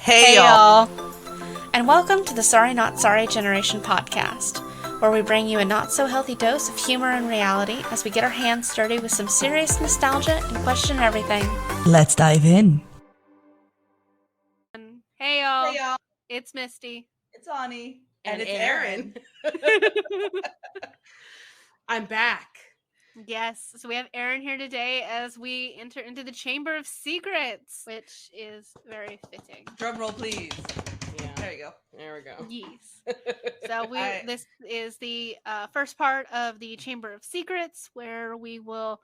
Hey y'all! And welcome to the Sorry Not Sorry Generation podcast, where we bring you a not-so-healthy dose of humor and reality as we get our hands dirty with some serious nostalgia and question everything. Let's dive in. Hey y'all! Hey y'all! It's Misty. It's Ani. And it's Aaron. I'm back. Yes, so we have Aaron here today as we enter into the Chamber of Secrets, which is very fitting. Drum roll, please. Yeah. There you go. There we go. Yes. So this is the first part of the Chamber of Secrets, where we will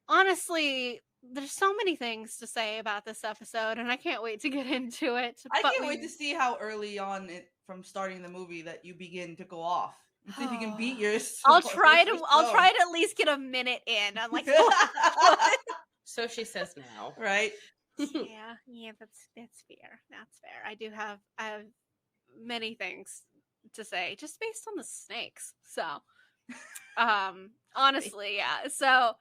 honestly, there's so many things to say about this episode, and I can't wait to get into it. I can't wait to see how early on from starting the movie that you begin to go off. And see if you can beat yours. I'll try to at least get a minute in. I'm like, So she says now, right? yeah, that's fair. That's fair. I have many things to say just based on the snakes. So, honestly, yeah. So,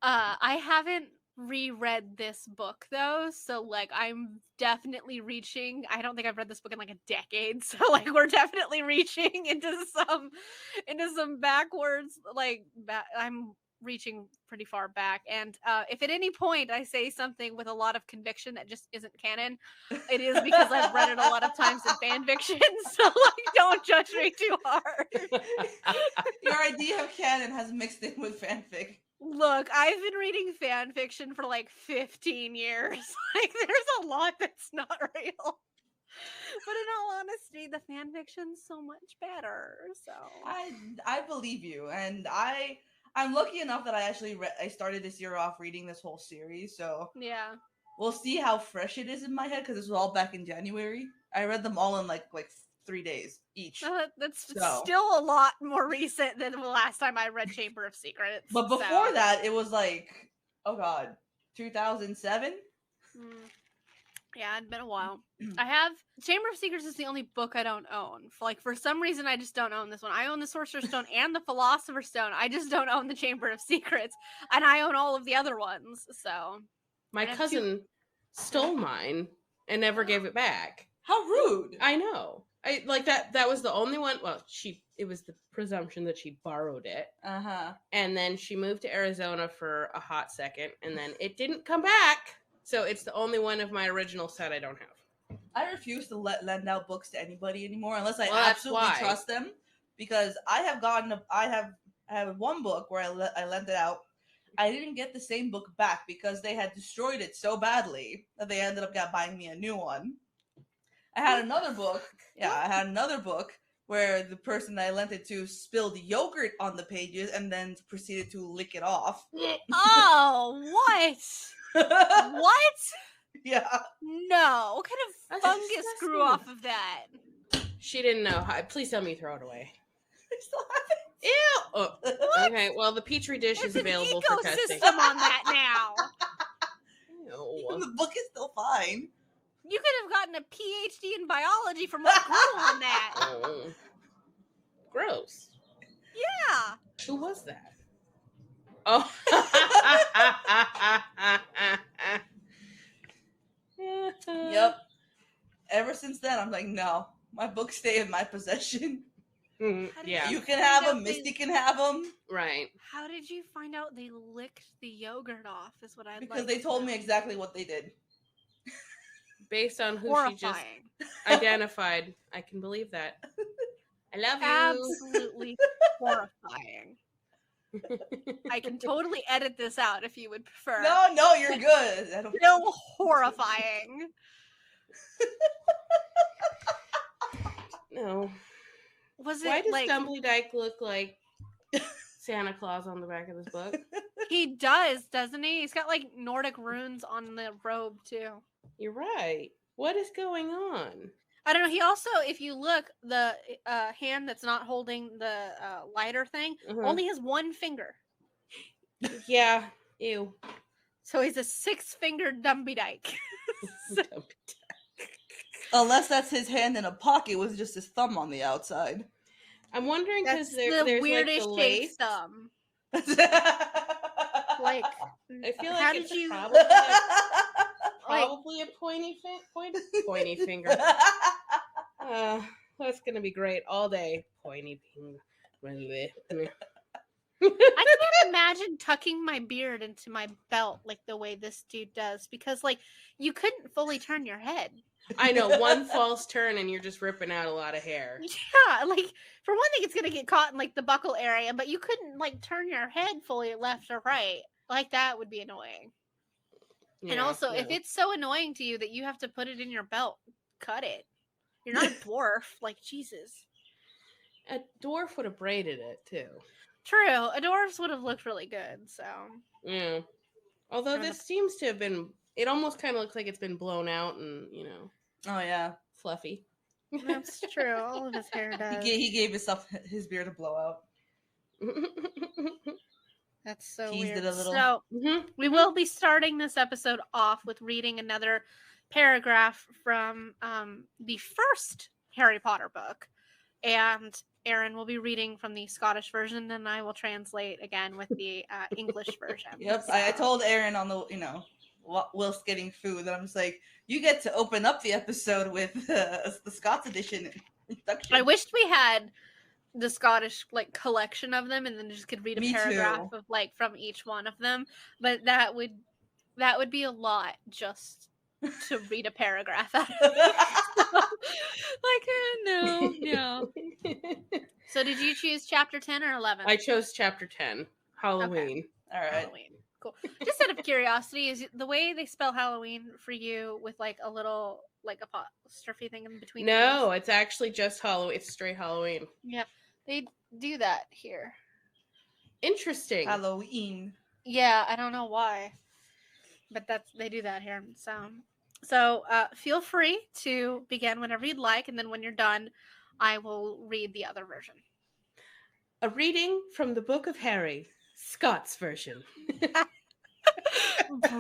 I haven't reread this book though, so like I'm definitely reaching. I don't think I've read this book in like a decade, so like we're definitely reaching into some backwards. I'm reaching pretty far back, and if at any point I say something with a lot of conviction that just isn't canon, it is because I've read it a lot of times in fan fiction. So like, don't judge me too hard. Your idea of canon has mixed in with fanfic. Look, I've been reading fan fiction for like 15 years. Like, there's a lot that's not real. But in all honesty, the fan fiction's so much better. So I believe you, and I'm lucky enough that I actually I started this year off reading this whole series. So yeah, we'll see how fresh it is in my head because this was all back in January. I read them all in like 3 days each. That's still a lot more recent than the last time I read Chamber of Secrets. But before that, it was like, oh god, 2007? Yeah, it'd been a while. I have Chamber of Secrets is the only book I don't own. For some reason, I just don't own this one. I own the Sorcerer's Stone and the Philosopher's Stone. I just don't own the Chamber of Secrets, and I own all of the other ones. So my cousin stole mine and never gave it back. How rude! I know. I like that. That was the only one. Well, it was the presumption that she borrowed it. And then she moved to Arizona for a hot second, and then it didn't come back. So it's the only one of my original set I don't have. I refuse to lend out books to anybody anymore unless I absolutely trust them. Because I have one book where I lent it out. I didn't get the same book back because they had destroyed it so badly that they ended up buying me a new one. I had another book. Yeah, I had another book where the person that I lent it to spilled yogurt on the pages and then proceeded to lick it off. Oh, what? What? Yeah. No. What kind of fungus grew off of that? She didn't know. Please tell me you throw it away. I still have it. Ew. Oh, okay. Well, the Petri dish is available for testing. There's an ecosystem on that now. Ew. The book is still fine. You could have gotten a PhD in biology from what grew on that. Oh. Gross. Yeah. Who was that? Oh. Yep. Ever since then, I'm like, no, my books stay in my possession. Yeah. You can have them. Misty can have them. Right. How did you find out they licked the yogurt off? Is what I'd because they told me exactly what they did. Based on who horrifying. She just identified. I can believe that. I love you. Absolutely horrifying. I can totally edit this out if you would prefer. No, you're good. Still horrifying. No. Was it Why does Dumbydike look like Santa Claus on the back of this book? He does, doesn't he? He's got like Nordic runes on the robe too. You're right. What is going on? I don't know. He also, if you look, the hand that's not holding the lighter thing only has one finger. Yeah. Ew. So he's a 6-fingered Dumbydike. Unless that's his hand in a pocket with just his thumb on the outside. I'm wondering because there's weirdest like the lace thumb. Like, I feel like how it's did you? probably probably a pointy finger. That's gonna be great all day. Pointy finger. I can't imagine tucking my beard into my belt like the way this dude does, because like you couldn't fully turn your head. I know, one false turn and you're just ripping out a lot of hair. Yeah, like for one thing, it's gonna get caught in like the buckle area, but you couldn't like turn your head fully left or right. Like that would be annoying. Yeah, and also, if it's so annoying to you that you have to put it in your belt, cut it. You're not a dwarf, like Jesus. A dwarf would have braided it too. True, a dwarf would have looked really good. So yeah, although this seems to have been, it almost kind of looks like it's been blown out and oh yeah, fluffy. That's true. All of his hair does. He gave his beard a blowout. That's so Teased weird. it a little. So we will be starting this episode off with reading another paragraph from the first Harry Potter book, and Erin will be reading from the Scottish version, and I will translate again with the English version. Yep, so. I told Erin on the whilst getting food, that I'm just like, you get to open up the episode with the Scots edition introduction. I wished we had the Scottish like collection of them, and then just could read a paragraph of like from each one of them, but that would be a lot just to read a paragraph out of it. No. So did you choose chapter 10 or 11? I chose chapter 10, Halloween. Okay. All right. Halloween. Cool. Just out of curiosity, is the way they spell Halloween for you with like a little like apostrophe thing in between? No, it's actually just Halloween. It's straight Halloween. Yeah, they do that here. Interesting. Halloween. Yeah, I don't know why, but they do that here. So feel free to begin whenever you'd like, and then when you're done, I will read the other version. A reading from the Book of Harry, Scots version.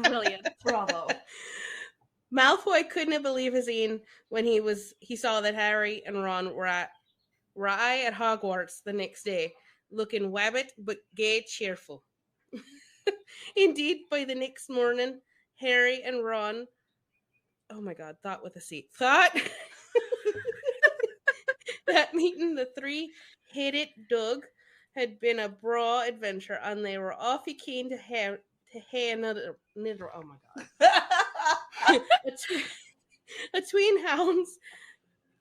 Brilliant. Bravo. Malfoy couldn't believe his e'en when he saw that Harry and Ron were at Hogwarts the next day, looking wabbit but gay cheerful. Indeed, by the next morning, Harry and Ron, oh my god, thought that meeting the three-headed Doug had been a braw adventure, and they were awfully keen to have another. Oh my god! Between hounds,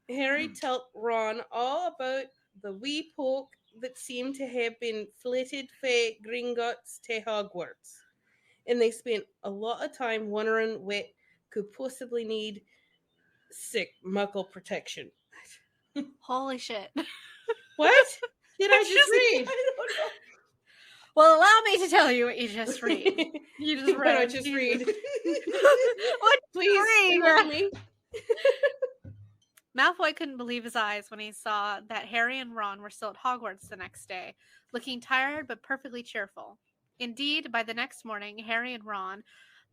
Harry told Ron all about the wee poke that seemed to have been flitted frae Gringotts to Hogwarts, and they spent a lot of time wondering what could possibly need sick muggle protection. Holy shit. What did I just read? I don't know. Well, allow me to tell you what you just read. You just read. What I just read. What? Please read me. Malfoy couldn't believe his eyes when he saw that Harry and Ron were still at Hogwarts the next day, looking tired but perfectly cheerful. Indeed, by the next morning, Harry and Ron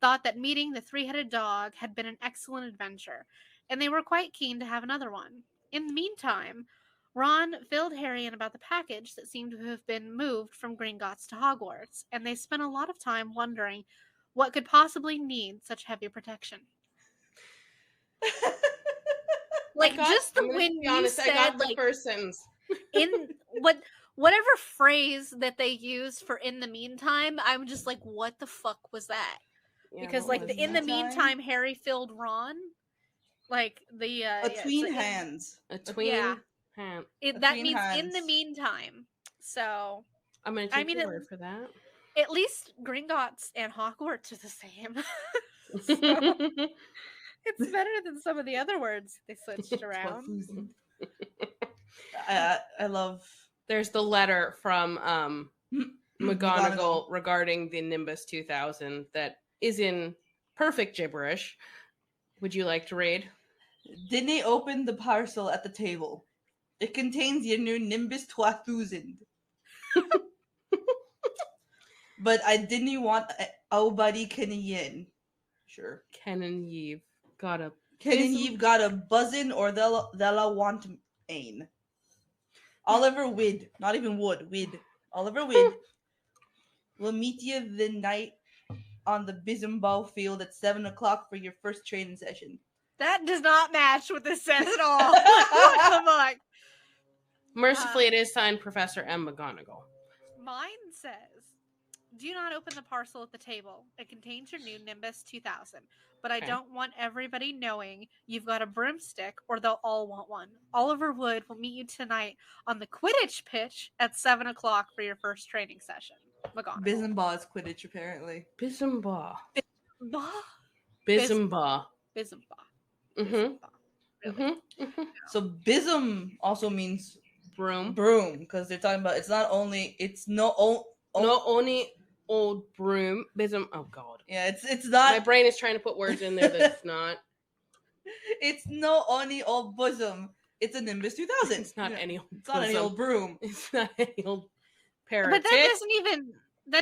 thought that meeting the three-headed dog had been an excellent adventure, and they were quite keen to have another one. In the meantime, Ron filled Harry in about the package that seemed to have been moved from Gringotts to Hogwarts, and they spent a lot of time wondering what could possibly need such heavy protection. Like, just the when you said, I got the like, first sentence. in whatever phrase that they used for "in the meantime," I'm just like, what the fuck was that? Yeah, because like in the meantime, Harry filled Ron, like the between hands, hand. That means hands. In the meantime. So I'm gonna take your word for that. At least Gringotts and Hogwarts are the same. So, it's better than some of the other words they switched around. I love. There's the letter from McGonnogall regarding the Nimbus 2000 that is in perfect gibberish. Would you like to read? Dinny opened the parcel at the table. It contains your new Nimbus 2000. But I didn't want nobody kenny yin. Sure. Kennen Yeeve got a buzzin' or they'll want ain. Oliver Wid, not even Wood, Wid. Oliver Wid will meet you the night on the Bismbal field at 7 o'clock for your first training session. That does not match what this says at all. What the fuck? Mercifully, it is signed Professor M. McGonnogall. Mine says, do not open the parcel at the table. It contains your new Nimbus 2000. But I don't want everybody knowing you've got a broomstick or they'll all want one. Oliver Wood will meet you tonight on the Quidditch pitch at 7 o'clock for your first training session. McGonnagall. Bismbal is Quidditch, apparently. Bismbal. Bismbal. Bismbal. Bismbal. Mm-hmm. Really? Mm-hmm. So bism also means broom, because they're talking about it's not only only old broom bism. Oh God. Yeah, it's not. My brain is trying to put words in there that's not. It's no only old bosom. It's a Nimbus 2000. It's not any old. It's not any old broom. It's not any old parrot. But that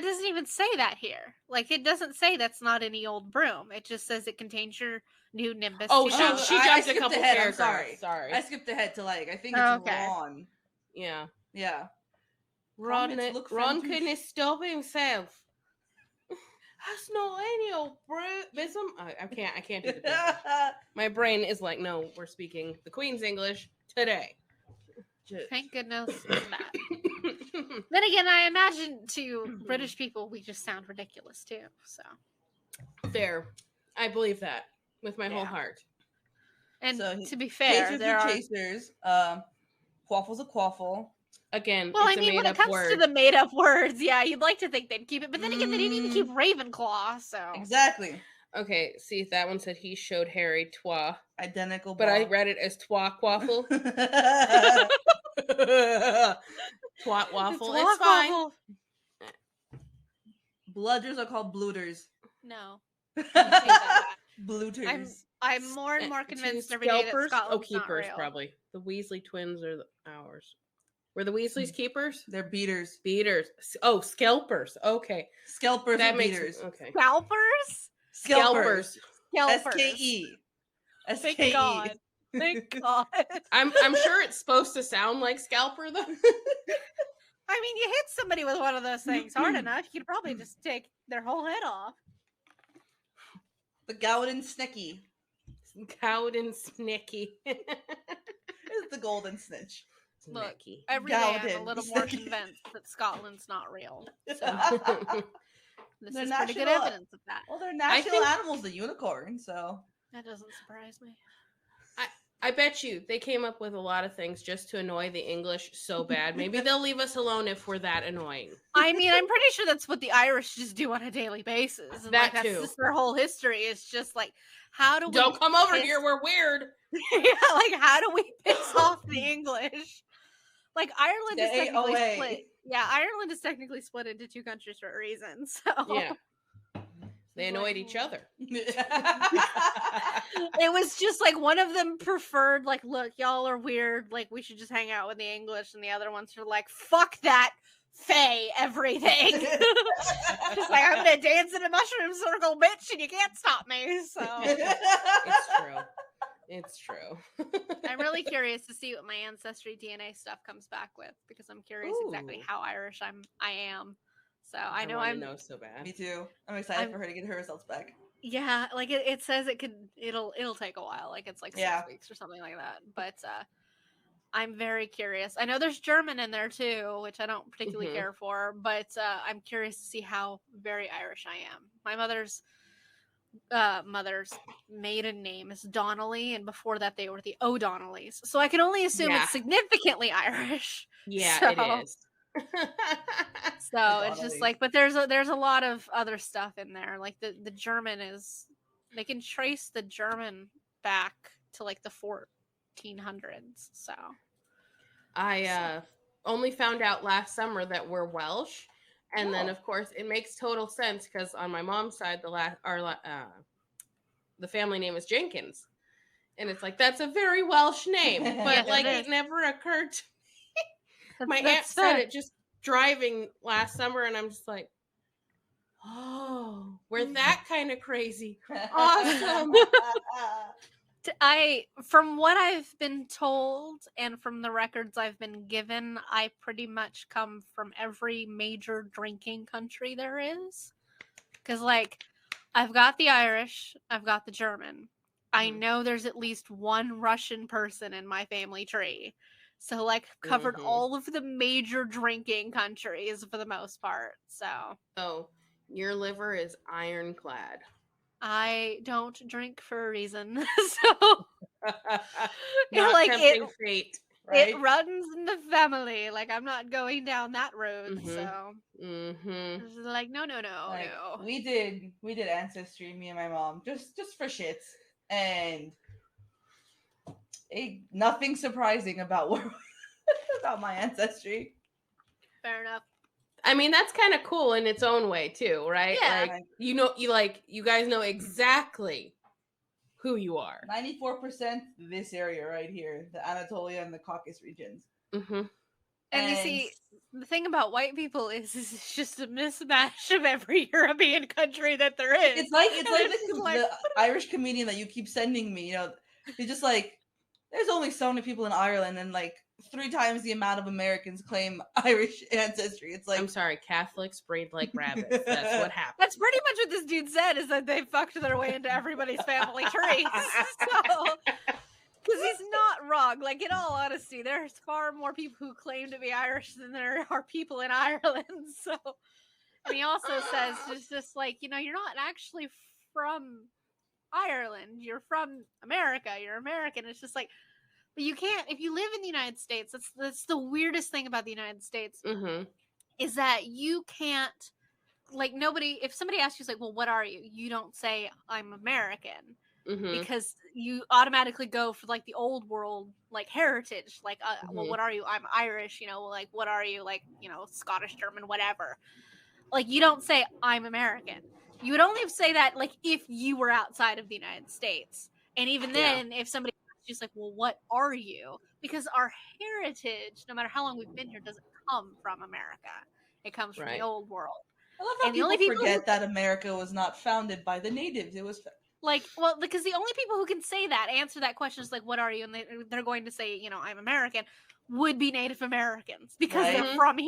doesn't even say that here. Like, it doesn't say that's not any old broom. It just says it contains your new Nimbus. Oh, she jumped a couple ahead. paragraphs. I'm sorry. I skipped ahead to I think it's Ron. Yeah. Yeah. Ron couldn't stop himself. That's not any old bism. I can't do the bism. My brain is like, no, we're speaking the Queen's English today. Thank goodness for that. Then again, I imagine to British people, we just sound ridiculous too. So fair. I believe that with my whole heart. And to be fair, there are chasers. Quaffle's a quaffle. Again, well, I mean, when it comes to the made-up words, yeah, you'd like to think they'd keep it, but then again, they didn't even keep Ravenclaw, so exactly. Okay, see, that one said he showed Harry twa. Identical, but I read it as twa quaffle. Twat waffle. It's fine. Bludgers are called blooters. No. Blooters. I'm more and more convinced every day that Scotland's keepers, not real. Probably. The Weasley twins are ours. Were the Weasleys keepers? They're beaters. Beaters. Oh, scalpers. Okay. Scalpers and beaters. Okay. Scalpers? Scalpers. S-K-E. S-K-E. Thank God. Thank God. I'm sure it's supposed to sound like scalper, though. I mean, you hit somebody with one of those things hard enough, you could probably just take their whole head off. The Gowden Snicky. Gowden Snicky. It's the golden snitch. Look, every day I'm a little more convinced that Scotland's not real. So this is pretty good evidence of that. Well, their national animal's the unicorn, so that doesn't surprise me. I bet you they came up with a lot of things just to annoy the English so bad. Maybe they'll leave us alone if we're that annoying. I mean, I'm pretty sure that's what the Irish just do on a daily basis. And that's just their whole history. It's just like, how do we don't come over here? We're weird. Yeah, like how do we piss off the English? Like Ireland is technically split. Yeah, Ireland is technically split into two countries for a reason. So yeah. They annoyed each other. It was just like one of them preferred, like, look, y'all are weird. Like, we should just hang out with the English. And the other ones are like, fuck that, Faye, everything. Just like, I'm going to dance in a mushroom circle, bitch, and you can't stop me. So it's true. It's true. I'm really curious to see what my ancestry DNA stuff comes back with because I'm curious exactly how Irish I am. So I know know so bad. Me too. I'm excited for her to get her results back. Yeah, like it says it'll take a while. Like it's like 6 weeks or something like that. But I'm very curious. I know there's German in there too, which I don't particularly care for. But I'm curious to see how very Irish I am. My mother's maiden name is Donnelly, and before that they were the O'Donnellys. So I can only assume it's significantly Irish. Yeah, it is. So it's just like, but there's a lot of other stuff in there. Like the German is, they can trace the German back to like the 1400s. So I only found out last summer that we're Welsh, and then of course it makes total sense because on my mom's side the family name is Jenkins, and it's like that's a very Welsh name, but like it never occurred to my aunt said it just driving last summer, and I'm just like, oh, we're that kind of crazy. Awesome. From what I've been told and from the records I've been given, I pretty much come from every major drinking country there is. Because, like, I've got the Irish. I've got the German. I know there's at least one Russian person in my family tree. So, like, covered all of the major drinking countries for the most part. So, your liver is ironclad. I don't drink for a reason. So, not like tempting fate, right? It runs in the family. Like, I'm not going down that road. So, it's like, no. Like, we did Ancestry, me and my mom, just for shits, and nothing surprising about about my ancestry. Fair enough. I mean, that's kind of cool in its own way too, right? Yeah. Like, you guys know exactly who you are. 94% this area right here, the Anatolia and the Caucasus regions. And you see, the thing about white people is it's just a mismatch of every European country that there is. It's like the Irish comedian that you keep sending me. You know, you're just like, there's only so many people in Ireland, and like 3 times the amount of Americans claim Irish ancestry. It's like, I'm sorry, Catholics breed like rabbits. That's what happened. That's pretty much what this dude said, is that they fucked their way into everybody's family trees. So, because he's not wrong. Like, in all honesty, there's far more people who claim to be Irish than there are people in Ireland. So, and he also says, just like, you're not actually from Ireland. You're from America. You're American. It's just like, but you can't, if you live in the United States, that's the weirdest thing about the United States, is that you can't, like, nobody, if somebody asks you, like, well, what are you? You don't say, I'm American. Because you automatically go for, like, the old world, like, heritage. Like, well, what are you? I'm Irish, like, what are you? Like, Scottish, German, whatever. Like, you don't say, I'm American. You would only say that, like, if you were outside of the United States. And even then, if somebody asks you, like, well, what are you? Because our heritage, no matter how long we've been here, doesn't come from America. It comes from the old world. I love how and people forget that America was not founded by the natives. It was... Like, well, because the only people who can say that, answer that question is like, what are you? And they're going to say, I'm American, would be Native Americans because they're from here,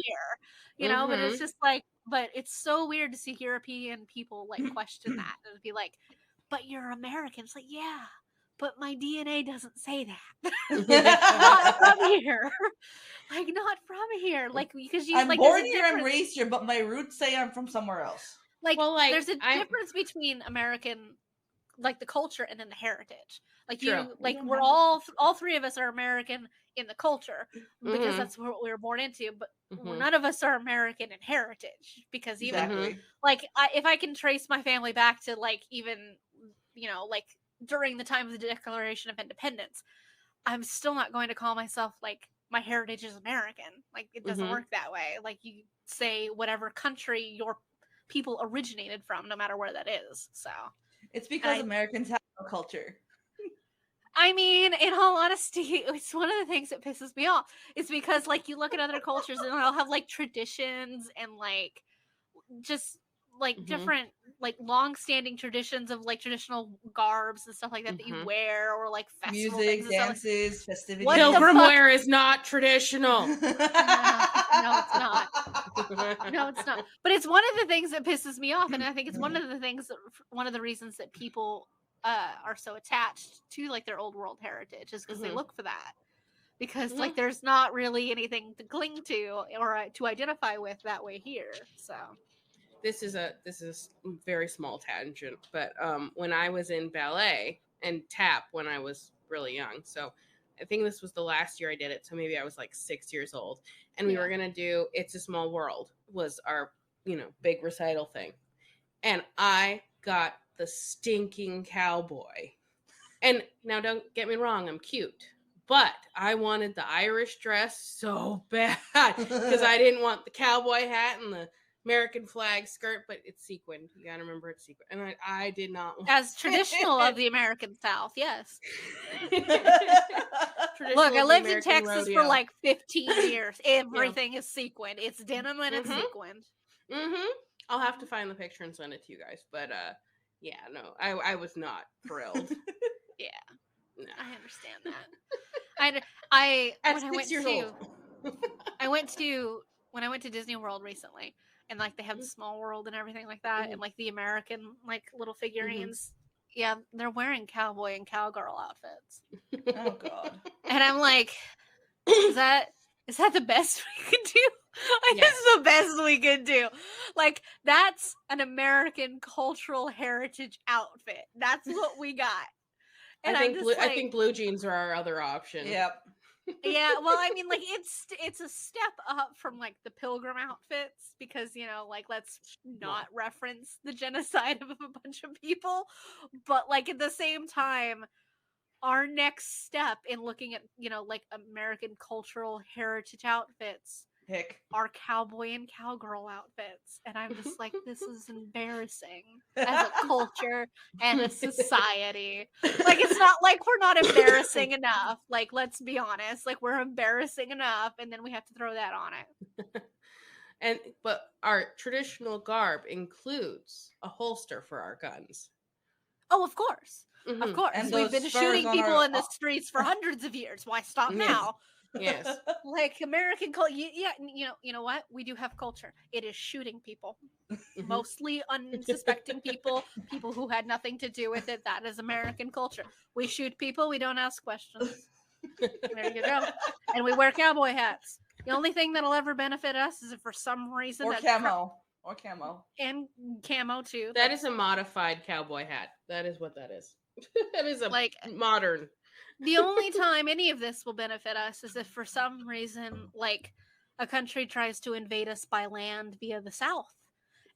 but it's just like, but it's so weird to see European people like question that and be like, but you're American. It's like, yeah, but my DNA doesn't say that. Not from here. Like, not from here. Like, because I'm like, born here, I'm raised here, but my roots say I'm from somewhere else. Like, there's a difference between American, like, the culture and then the heritage. Like, we're all 3 of us are American in the culture because that's what we were born into, but none of us are American in heritage, because even like, if I can trace my family back to, like, even like during the time of the Declaration of Independence, I'm still not going to call myself, like, my heritage is American. Like, it doesn't work that way. Like, you say whatever country your people originated from, no matter where that is. So it's because Americans have no culture. I mean, in all honesty, it's one of the things that pisses me off. It's because, like, you look at other cultures and they'll have, like, traditions and, like, just, like, different, like, long-standing traditions of, like, traditional garbs and stuff like that that you wear, or, like, festival music, things, dances, festivities. Pilgrim wear is not traditional. No, it's not. No, it's not. But it's one of the things that pisses me off, and I think it's one of the reasons that people are so attached to, like, their old world heritage, is because they look for that. Because like, there's not really anything to cling to or to identify with that way here. So this is a very small tangent, but when I was in ballet and tap when I was really young, so I think this was the last year I did it, so maybe I was like 6 years old, and we were gonna do It's a Small World was our big recital thing, and I got the stinking cowboy. And now, don't get me wrong, I'm cute, but I wanted the Irish dress so bad because I didn't want the cowboy hat and the American flag skirt, but it's sequined. You gotta remember it's sequined. And I did not want as traditional of the American South, yes. Look, I lived in Texas for like 15 years. Everything is sequined. It's denim and it's sequined. I'll have to find the picture and send it to you guys. But yeah, no, I was not thrilled. Yeah, no. I understand that. I when I went to Disney World recently, and like they have the Small World and everything like that, and like the American like little figurines. Yeah, they're wearing cowboy and cowgirl outfits. Oh God! And I'm like, is that the best we could do? Like, yes. This is the best we could do. Like, that's an American cultural heritage outfit. That's what we got. And I think blue jeans are our other option. Yep. Yeah, well, I mean, like, it's a step up from like the pilgrim outfits, because, you know, like, let's not reference the genocide of a bunch of people, but like at the same time, our next step in looking at, you know, like American cultural heritage outfits are cowboy and cowgirl outfits. And I'm just like, this is embarrassing as a culture and a society. Like, it's not like we're not embarrassing enough. Like, let's be honest. Like, we're embarrassing enough, and then we have to throw that on it. But our traditional garb includes a holster for our guns. Oh, of course. Of course. And we've been shooting people in the streets for hundreds of years. Why stop now? Yes. Like, American culture. Yeah, you know what? We do have culture. It is shooting people. Mostly unsuspecting people who had nothing to do with it. That is American culture. We shoot people. We don't ask questions. There you go. And we wear cowboy hats. The only thing that'll ever benefit us is if for some reason... Or camo. Or camo. And camo, too. That is a modified cowboy hat. That is what that is. That is a modern. The only time any of this will benefit us is if for some reason, like, a country tries to invade us by land via the South.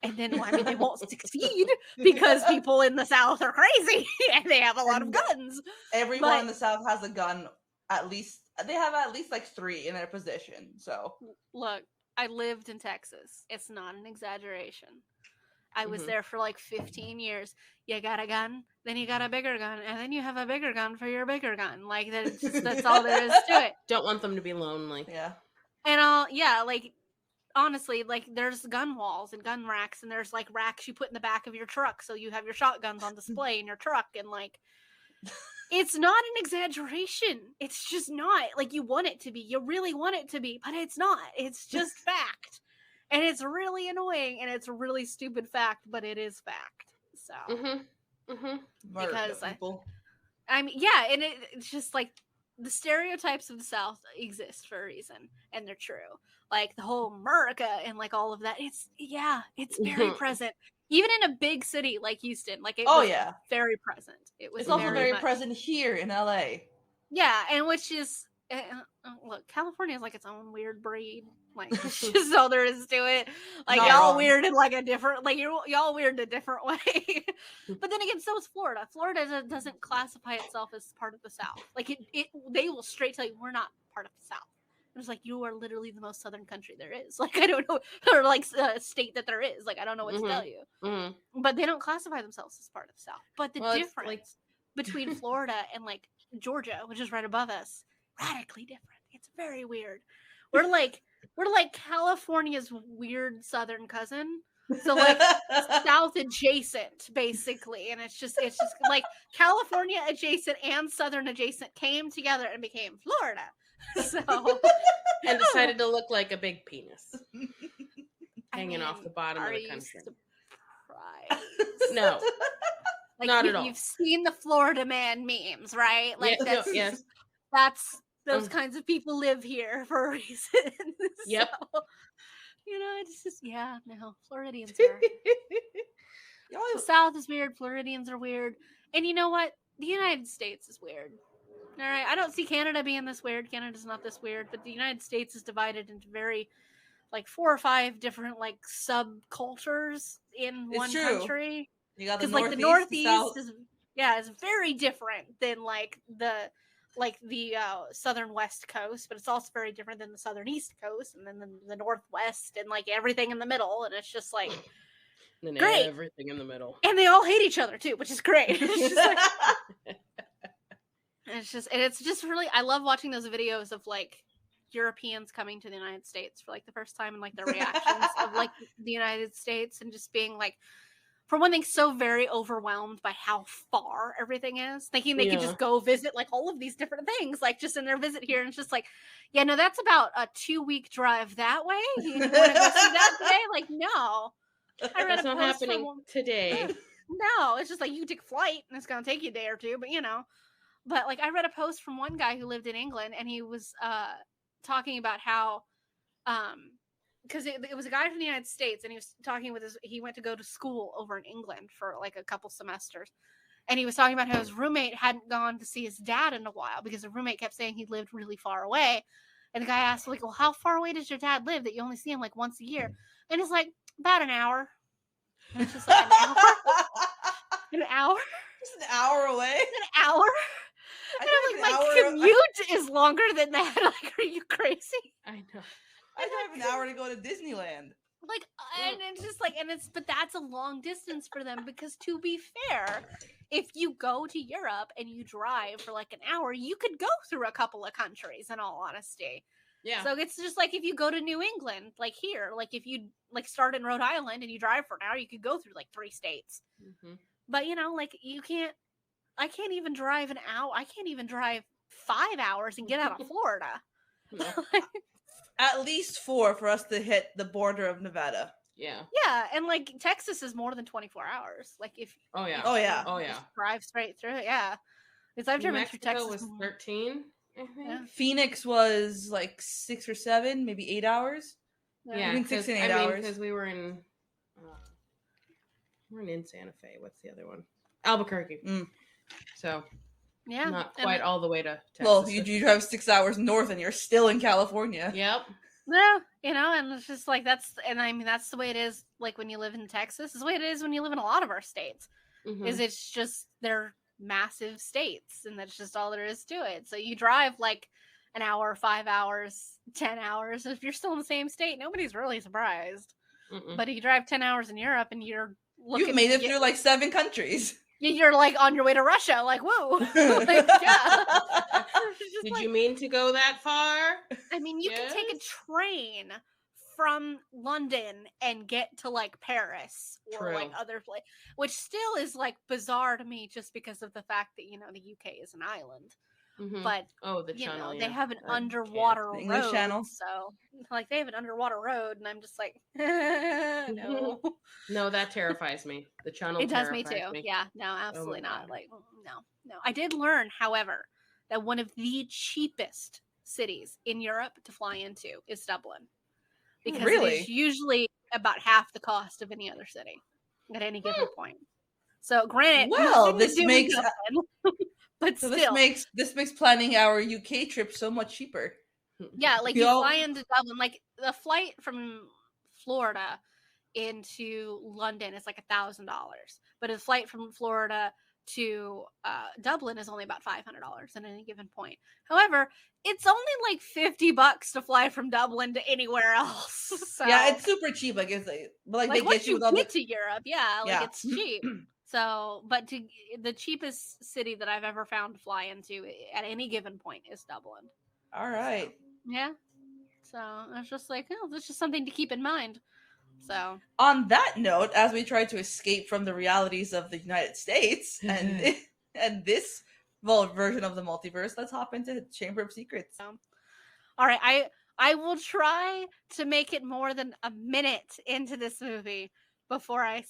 And then, well, I mean, they won't succeed because people in the South are crazy and they have a lot of guns. Everyone in the South has a gun. They have at least like 3 in their possession. So look, I lived in Texas. It's not an exaggeration. I was there for like 15 years. You got a gun, then you got a bigger gun, and then you have a bigger gun for your bigger gun. Like, that's all there is to it. Don't want them to be lonely. Yeah. And like, honestly, like, there's gun walls and gun racks, and there's like racks you put in the back of your truck, so you have your shotguns on display in your truck, and like, it's not an exaggeration. It's just not. Like, you want it to be. You really want it to be, but it's not. It's just fact. And it's really annoying, and it's a really stupid fact, but it is fact. So, because I mean, yeah, and it's just like the stereotypes of the South exist for a reason, and they're true. Like the whole America and like all of that. It's very present, even in a big city like Houston. Like, it was very present. It's also very present here in LA. Yeah, and which is. Look, California is like its own weird breed. Like, it's just all there is to it. Like, y'all weird in like a different, like, y'all weird in a different way. But then again, so is Florida. Florida doesn't classify itself as part of the South. Like, they will straight tell you, we're not part of the South. It's like, you are literally the most southern country there is. Like, I don't know, or like a state that there is. Like, I don't know what to tell you. But they don't classify themselves as part of the South. But the difference between Florida and like Georgia, which is right above us, radically different. It's very weird. We're like California's weird southern cousin. So like South adjacent, basically. And it's just like California adjacent and Southern adjacent came together and became Florida. So and decided to look like a big penis. Hanging off the bottom of the country. Surprised? No. Like, not at all. You've seen the Florida man memes, right? Like, yes. That's those kinds of people live here for a reason. Yep. So, it's just, Floridians are. The South is weird. Floridians are weird. And you know what? The United States is weird. All right. I don't see Canada being this weird. Canada's not this weird. But the United States is divided into very, like, 4 or 5 different, like, subcultures in one country. You got the Northeast is very different than, like, the southern west coast, but it's also very different than the southern east coast, and then the northwest, and like everything in the middle, and it's just like great. Everything in the middle, and they all hate each other too, which is great. It's just like, it's just really, I love watching those videos of like Europeans coming to the United States for like the first time, and like their reactions of like the United States, and just being like, for one thing, so very overwhelmed by how far everything is, thinking they could just go visit like all of these different things, like just in their visit here. And it's just like, yeah, no, that's about a 2-week drive that way. You want to go see that today? Like, no. I read That's not happening today. No, it's just like you take a flight and it's going to take you a day or two, but But like I read a post from one guy who lived in England, and he was talking about how because it was a guy from the United States, and he was talking with he went to go to school over in England for like a couple semesters, and he was talking about how his roommate hadn't gone to see his dad in a while because the roommate kept saying he lived really far away. And the guy asked, like, well, how far away does your dad live that you only see him like once a year? And it's like, about an hour. And it's just like, an hour? An hour? Just an hour away? An hour? And I'm like, my commute is longer than that. Like, are you crazy? I know. I have an hour to go to Disneyland. Like, and it's just like, but that's a long distance for them because, to be fair, if you go to Europe and you drive for like an hour, you could go through a couple of countries, in all honesty. Yeah. So it's just like if you go to New England, like here, like if you like start in Rhode Island and you drive for an hour, you could go through like 3 states. Mm-hmm. But like I can't even drive an hour. I can't even drive 5 hours and get out of Florida. No. At least 4 for us to hit the border of Nevada. Yeah. Yeah, and like Texas is more than 24 hours. Like if drive straight through it. Yeah. Because I've driven through Texas. Was 13. I think. Yeah. Phoenix was like 6 or 7, maybe 8 hours. Yeah, between 6 and 8 hours. Because we were in Santa Fe. What's the other one? Albuquerque. So yeah, not quite all the way to Texas. Well, you drive 6 hours north and you're still in California. Yep. Yeah, and it's just like that's the way it is. Like when you live in Texas, it's the way it is when you live in a lot of our states. Mm-hmm. Is it's just they're massive states, and that's just all there is to it. So you drive like an hour, 5 hours, 10 hours. If you're still in the same state, nobody's really surprised. Mm-mm. But you drive 10 hours in Europe, and you've made it through like 7 countries. You're like on your way to Russia, like whoa. Like, yeah. Did you mean to go that far? I mean, you can take a train from London and get to like Paris or like other places, which still is like bizarre to me just because of the fact that the UK is an island. Mm-hmm. But the channel, they have an underwater road, channel. So like they have an underwater road, and I'm just like, no, no, that terrifies me. The channel, it does me too. Yeah, no, absolutely not. God. Like, no. I did learn, however, that one of the cheapest cities in Europe to fly into is Dublin, because it is usually about half the cost of any other city at any given point. So, granted, this makes. But so still, this makes planning our UK trip so much cheaper. Yeah, like you fly into Dublin, like the flight from Florida into London is like $1,000, but a flight from Florida to Dublin is only about $500 at any given point. However, it's only like $50 to fly from Dublin to anywhere else. So, yeah, it's super cheap. I guess they get you with all to Europe. Yeah, like it's cheap. So, but the cheapest city that I've ever found to fly into at any given point is Dublin. All right. So, yeah. So it's just like, that's just something to keep in mind. So on that note, as we try to escape from the realities of the United States and this version of the multiverse, let's hop into Chamber of Secrets. All right. I will try to make it more than a minute into this movie before I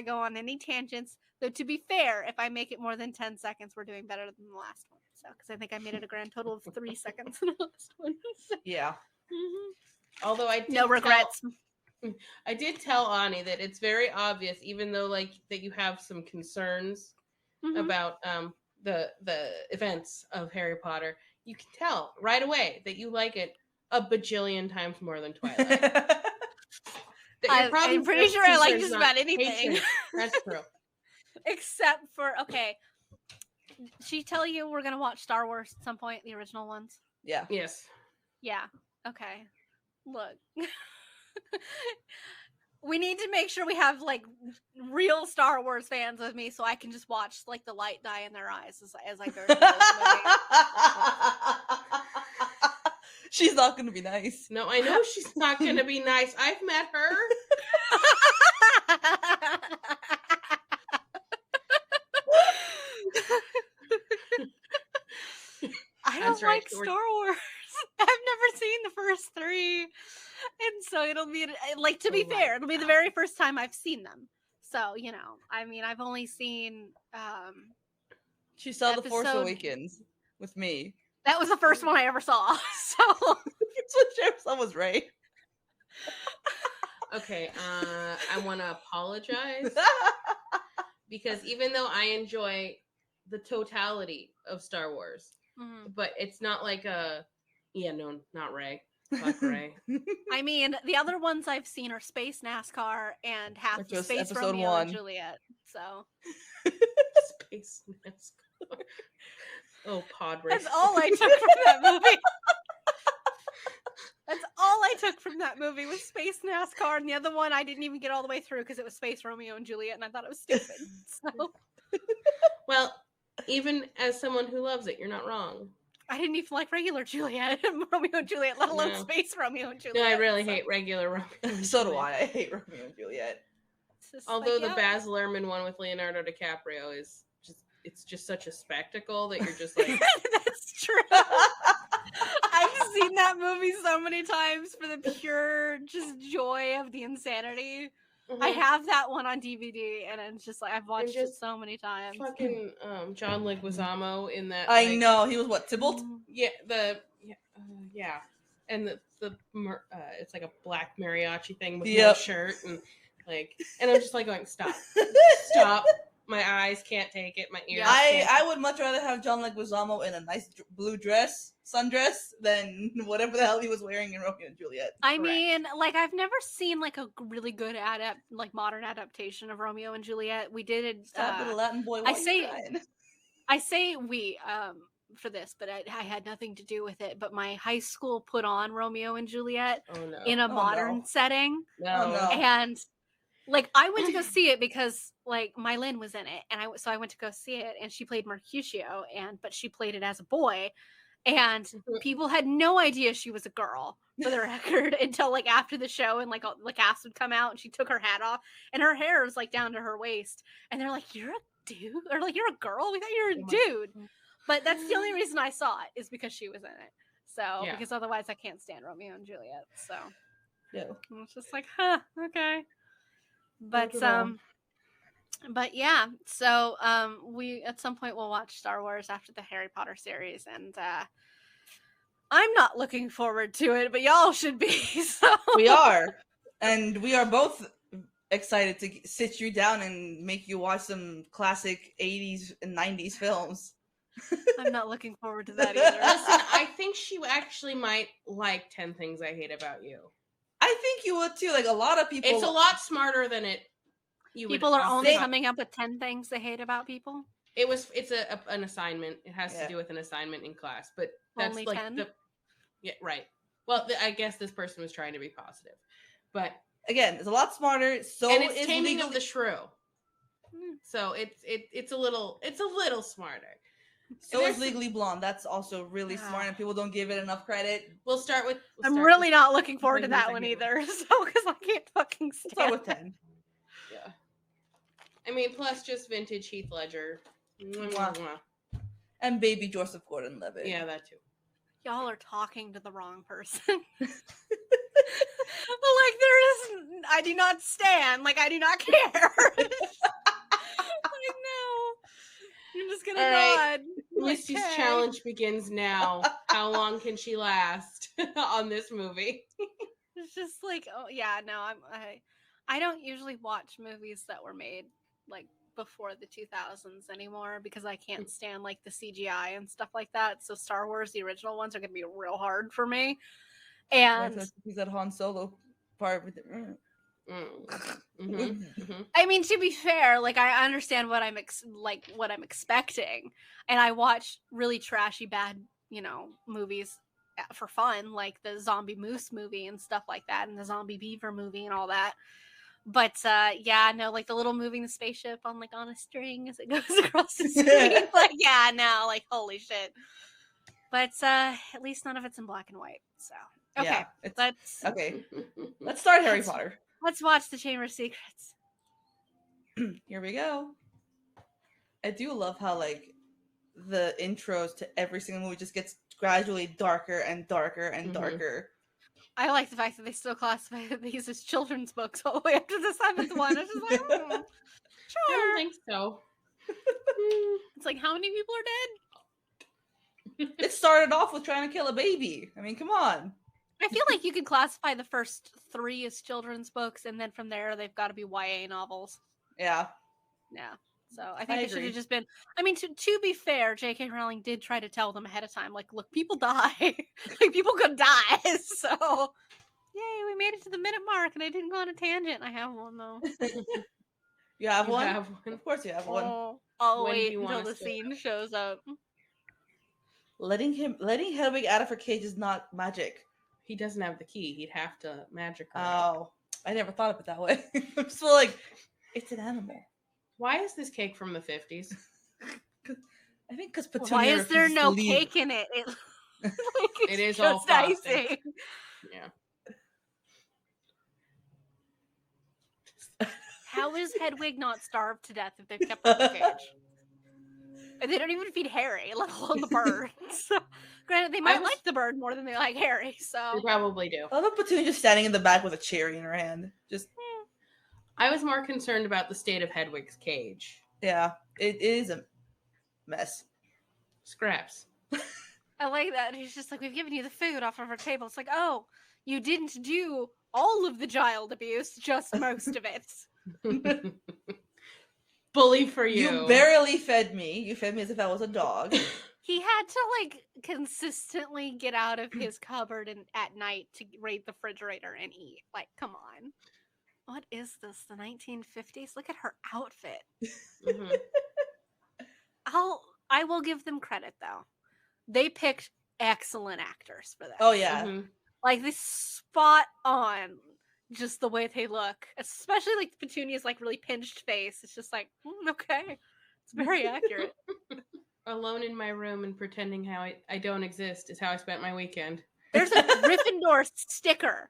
go on any tangents. Though, to be fair, if I make it more than 10 seconds, we're doing better than the last one. So, because I think I made it a grand total of 3 seconds in the last one. So. Yeah. Mm-hmm. Although no regrets. I did tell Ani that it's very obvious, even though like that you have some concerns about the events of Harry Potter, you can tell right away that you like it a bajillion times more than Twilight. I'm pretty sure I like just about anything. Hatred. That's true. Except for, she tell you we're going to watch Star Wars at some point, the original ones? Yeah. Yes. Yeah. Okay. Look. We need to make sure we have, like, real Star Wars fans with me so I can just watch, like, the light die in their eyes as I go through this movie. She's not going to be nice. No, I know she's not going to be nice. I've met her. don't like Star Wars. I've never seen the first 3. And so it'll be, like, to be fair, it'll be the very first time I've seen them. So, you know, I mean, I've only seen, she saw The Force Awakens with me. That was the first one I ever saw. So. The first one she ever saw was Rey. Okay, I want to apologize. Because even though I enjoy the totality of Star Wars, but it's not like not Rey. Fuck Rey. I mean, the other ones I've seen are Space NASCAR and half the Space Romeo and Juliet. So Space NASCAR. Oh, pod race. That's all I took from that movie. That's all I took from that movie was Space NASCAR, and the other one I didn't even get all the way through because it was Space Romeo and Juliet, and I thought it was stupid. So, well, even as someone who loves it, you're not wrong. I didn't even like regular Juliet, Romeo and Juliet, let alone Space Romeo and Juliet. No, I really hate regular Romeo and Juliet. So do I. I hate Romeo and Juliet. Although the Baz Luhrmann one with Leonardo DiCaprio is just such a spectacle that you're just like... That's true. I've seen that movie so many times for the pure just joy of the insanity. I have that one on DVD, and it's just like I've watched it so many times. Fucking John Leguizamo in that. I know he was what, Tybalt? Yeah, and the it's like a black mariachi thing with no shirt and and I'm just like going, stop. My eyes can't take it. My ears. I would much rather have John Leguizamo in a nice blue sundress, than whatever the hell he was wearing in Romeo and Juliet. I mean, like I've never seen like a really good modern adaptation of Romeo and Juliet. We did. Stop little Latin boy. I say we for this, but I had nothing to do with it. But my high school put on Romeo and Juliet in a modern setting. And. Like, I went to go see it because, like, Mylin was in it, and I went to go see it, and she played Mercutio, but she played it as a boy, and people had no idea she was a girl, for the record, until, like, after the show, and, like, the cast would come out, and she took her hat off, and her hair was, like, down to her waist, and they're like, you're a dude? Or, like, you're a girl? We thought you were a dude. But that's the only reason I saw it, is because she was in it. So, because otherwise I can't stand Romeo and Juliet, so. Yeah. It's just like, okay. But yeah, so we at some point will watch Star Wars after the Harry Potter series, and I'm not looking forward to it, but y'all should be. So we are, and we are both excited to sit you down and make you watch some classic 80s and 90s films. I'm not looking forward to that either. Listen, I think she actually might like 10 Things I Hate About You. I think you would too. Like a lot of people, it's a lot smarter than it. People are only coming up with 10 things they hate about people. It's an assignment. It has to do with an assignment in class, but that's only like 10? Right. Well, I guess this person was trying to be positive, but again, it's a lot smarter. So and it's Taming of the Shrew. So it's a little smarter. So is Legally Blonde. That's also really smart, and people don't give it enough credit. I'm really not looking forward to that one either. So, because I can't fucking stand. Start with 10. Yeah. I mean, plus just vintage Heath Ledger. And baby Joseph Gordon-Levitt. Yeah, that too. Y'all are talking to the wrong person. I do not stand. Like, I do not care. You're just gonna nod. Lucy's challenge begins now. How long can she last on this movie? It's just like, oh yeah, no, I don't usually watch movies that were made like before the 2000s anymore because I can't stand like the CGI and stuff like that. So Star Wars, the original ones, are gonna be real hard for me. And he's that Han Solo part with it. I mean, to be fair, like I understand what I'm expecting, and I watch really trashy, bad, movies for fun, like the Zombie Moose movie and stuff like that, and the Zombie Beaver movie and all that. But like the little moving the spaceship on a string as it goes across the screen, holy shit. But at least none of it's in black and white. So okay, let's start Harry Potter. Let's watch The Chamber of Secrets. Here we go. I do love how the intros to every single movie just gets gradually darker and darker and darker. I like the fact that they still classify these as children's books all the way up to the 7th one. It's just like, sure. I don't think so. It's like, how many people are dead? It started off with trying to kill a baby. I mean, come on. I feel like you could classify the first 3 as children's books, and then from there, they've got to be YA novels. Yeah. Yeah. So I think it should have just been. I mean, to be fair, J.K. Rowling did try to tell them ahead of time, like, look, people die. Like, people could die. So, yay, we made it to the minute mark, and I didn't go on a tangent. I have one, though. You have one? Have one? Of course you have one. I'll wait until the scene shows up. Letting Hedwig out of her cage is not magic. He doesn't have the key. He'd have to magic her. Oh, I never thought of it that way. I'm just like, it's an animal. Why is this cake from the 50s? I think because Petunia. Why is there no cake in it? It is all icing. Yeah. How is Hedwig not starved to death if they've kept her in the cage? And they don't even feed Harry, let alone the bird. So, granted, they might like the bird more than they like Harry. So they probably do. I love Petunia just standing in the back with a cherry in her hand. Just. I was more concerned about the state of Hedwig's cage. Yeah, it is a mess. Scraps. I like that. He's just like, we've given you the food off of our table. It's like, oh, you didn't do all of the child abuse, just most of it. Bully for you. You barely fed me. You fed me as if I was a dog. He had to, like, consistently get out of his cupboard at night to raid the refrigerator and eat. Like, come on. What is this? The 1950s? Look at her outfit. Mm-hmm. I will give them credit, though. They picked excellent actors for this. Oh, yeah. Mm-hmm. Like, this spot on just the way they look. Especially, like, Petunia's, like, really pinched face. It's just like, okay. It's very accurate. Alone in my room and pretending how I don't exist is how I spent my weekend. There's a Gryffindor sticker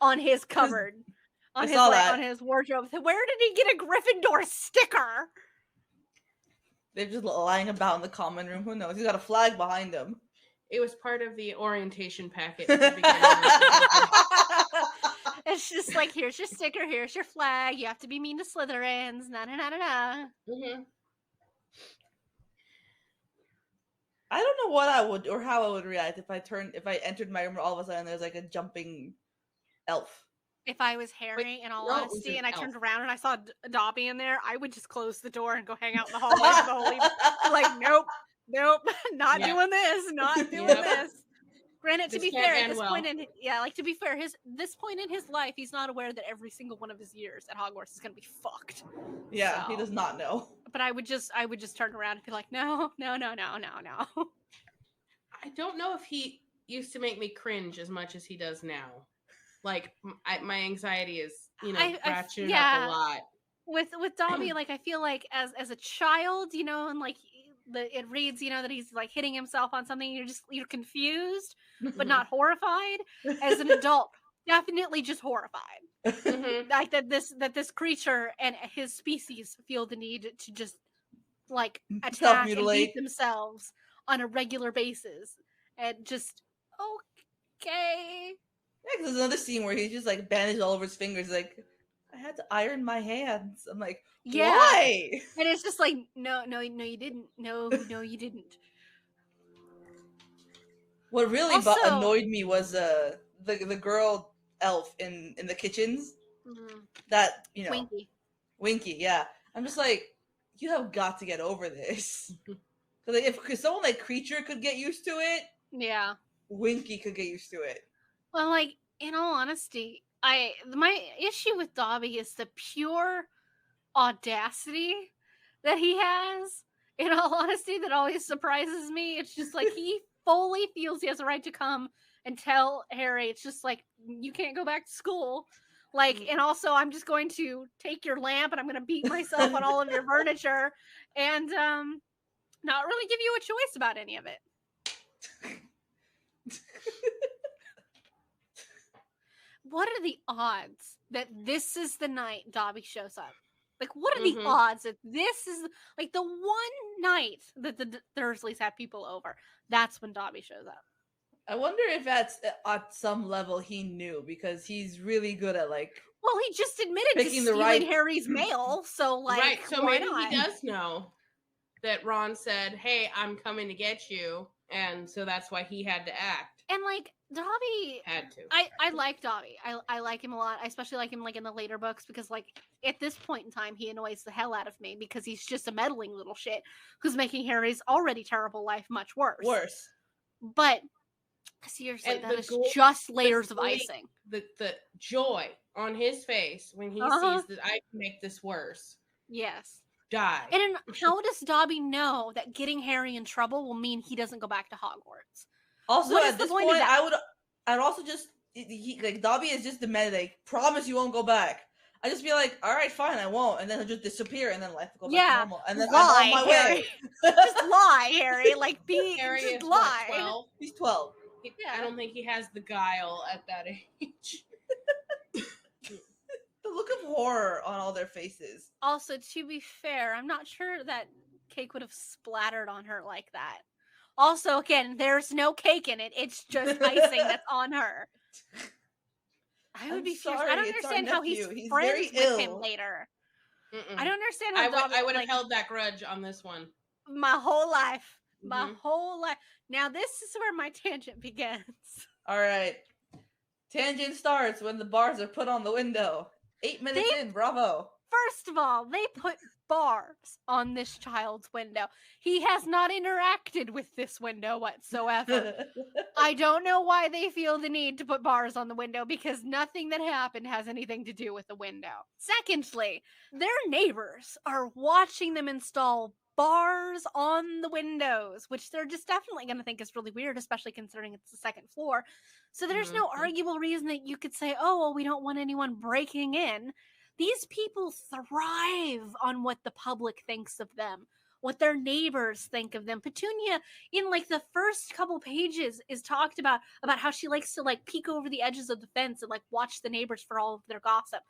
on his cupboard. On his wardrobe. Where did he get a Gryffindor sticker? They're just lying about in the common room. Who knows? He's got a flag behind him. It was part of the orientation packet. It's just like, here's your sticker, here's your flag. You have to be mean to Slytherins. Na-na-na-na-na. Mm-hmm. I don't know what I would or how I would react if I entered my room where all of a sudden there's like a jumping elf. If I was Harry, in all honesty, and I turned around and I saw Dobby in there, I would just close the door and go hang out in the hallway for the whole evening. Like, nope, not doing this, not doing this. Granted, to be fair, at this point in this point in his life, he's not aware that every single one of his years at Hogwarts is going to be fucked. Yeah, so, he does not know. But I would just turn around and be like, no. I don't know if he used to make me cringe as much as he does now. Like, my anxiety is, ratcheted up a lot. With Dobby, like, I feel like as a child, and like it reads, that he's like hitting himself on something. You're confused, but not horrified. As an adult, definitely just horrified. Mm-hmm. Like that this creature and his species feel the need to just like attack and beat themselves on a regular basis, and just okay. Yeah, because there's another scene where he's just like bandaged all over his fingers, like, I had to iron my hands. I'm like, why? And it's just like, no, you didn't. No, you didn't. What really annoyed me was the girl elf in the kitchens. Mm-hmm. That, Winky, yeah. I'm just like, you have got to get over this. Because if someone like Creature could get used to it, yeah, Winky could get used to it. Well, like, in all honesty, my issue with Dobby is the pure audacity that he has. In all honesty, that always surprises me. It's just like he fully feels he has a right to come and tell Harry, it's just like, you can't go back to school. Like, and also, I'm just going to take your lamp and I'm going to beat myself on all of your furniture and not really give you a choice about any of it. What are the odds that this is the night Dobby shows up? Like, what are the odds that this is, like, the one night that the Dursleys have people over? That's when Dobby shows up. I wonder if that's at some level he knew, because he's really good at, like... Well, he just admitted to stealing Harry's mail, so, like, right, so why maybe not? he does know that Ron said, hey, I'm coming to get you, and so that's why he had to act. And, like, Dobby... Had to. I like Dobby. I like him a lot. I especially like him, like, in the later books, because, like, at this point in time, he annoys the hell out of me, because he's just a meddling little shit who's making Harry's already terrible life much worse. But, seriously, that is just layers of icing. The joy on his face when he sees that I can make this worse. Yes. Die. And how does Dobby know that getting Harry in trouble will mean he doesn't go back to Hogwarts? Also, at this point, I'd also just, like, Dobby is just the man, like, promise you won't go back. I'd just be like, all right, fine, I won't. And then he'll just disappear, and then life will go back to normal. And then I'm on my way. Just lie, Harry. Like, Harry just is lie. What, 12? He's 12. I don't think he has the guile at that age. The look of horror on all their faces. Also, to be fair, I'm not sure that cake would have splattered on her like that. Also, again, there's no cake in it. It's just icing that's on her. I would be furious. I don't understand how he's friends with him later. I don't understand how I would have held that grudge on this one. My whole life. My whole life. Now, this is where my tangent begins. All right. Tangent starts when the bars are put on the window. 8 minutes in, bravo. First of all, they put bars on this child's window. He has not interacted with this window whatsoever. I don't know why they feel the need to put bars on the window, because nothing that happened has anything to do with the window. Secondly, their neighbors are watching them install bars on the windows, which they're just definitely going to think is really weird, especially considering it's the second floor. So there's no arguable reason that you could say, oh, well, we don't want anyone breaking in. These people thrive on what the public thinks of them, what their neighbors think of them. Petunia, in like the first couple pages, is talked about how she likes to like peek over the edges of the fence and like watch the neighbors for all of their gossip.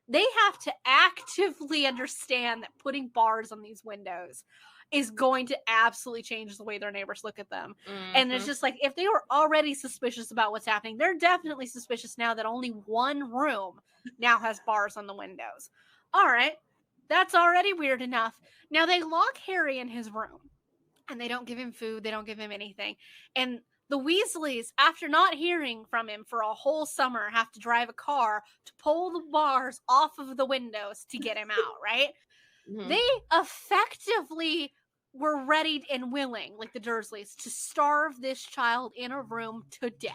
They have to actively understand that putting bars on these windows is going to absolutely change the way their neighbors look at them. And it's just like, if they were already suspicious about what's happening, they're definitely suspicious now that only one room now has bars on the windows. All right, that's already weird enough. Now they lock Harry in his room, and they don't give him food, they don't give him anything. And the Weasleys, after not hearing from him for a whole summer, have to drive a car to pull the bars off of the windows to get him out, right? They effectively were ready and willing, like the Dursleys, to starve this child in a room to death.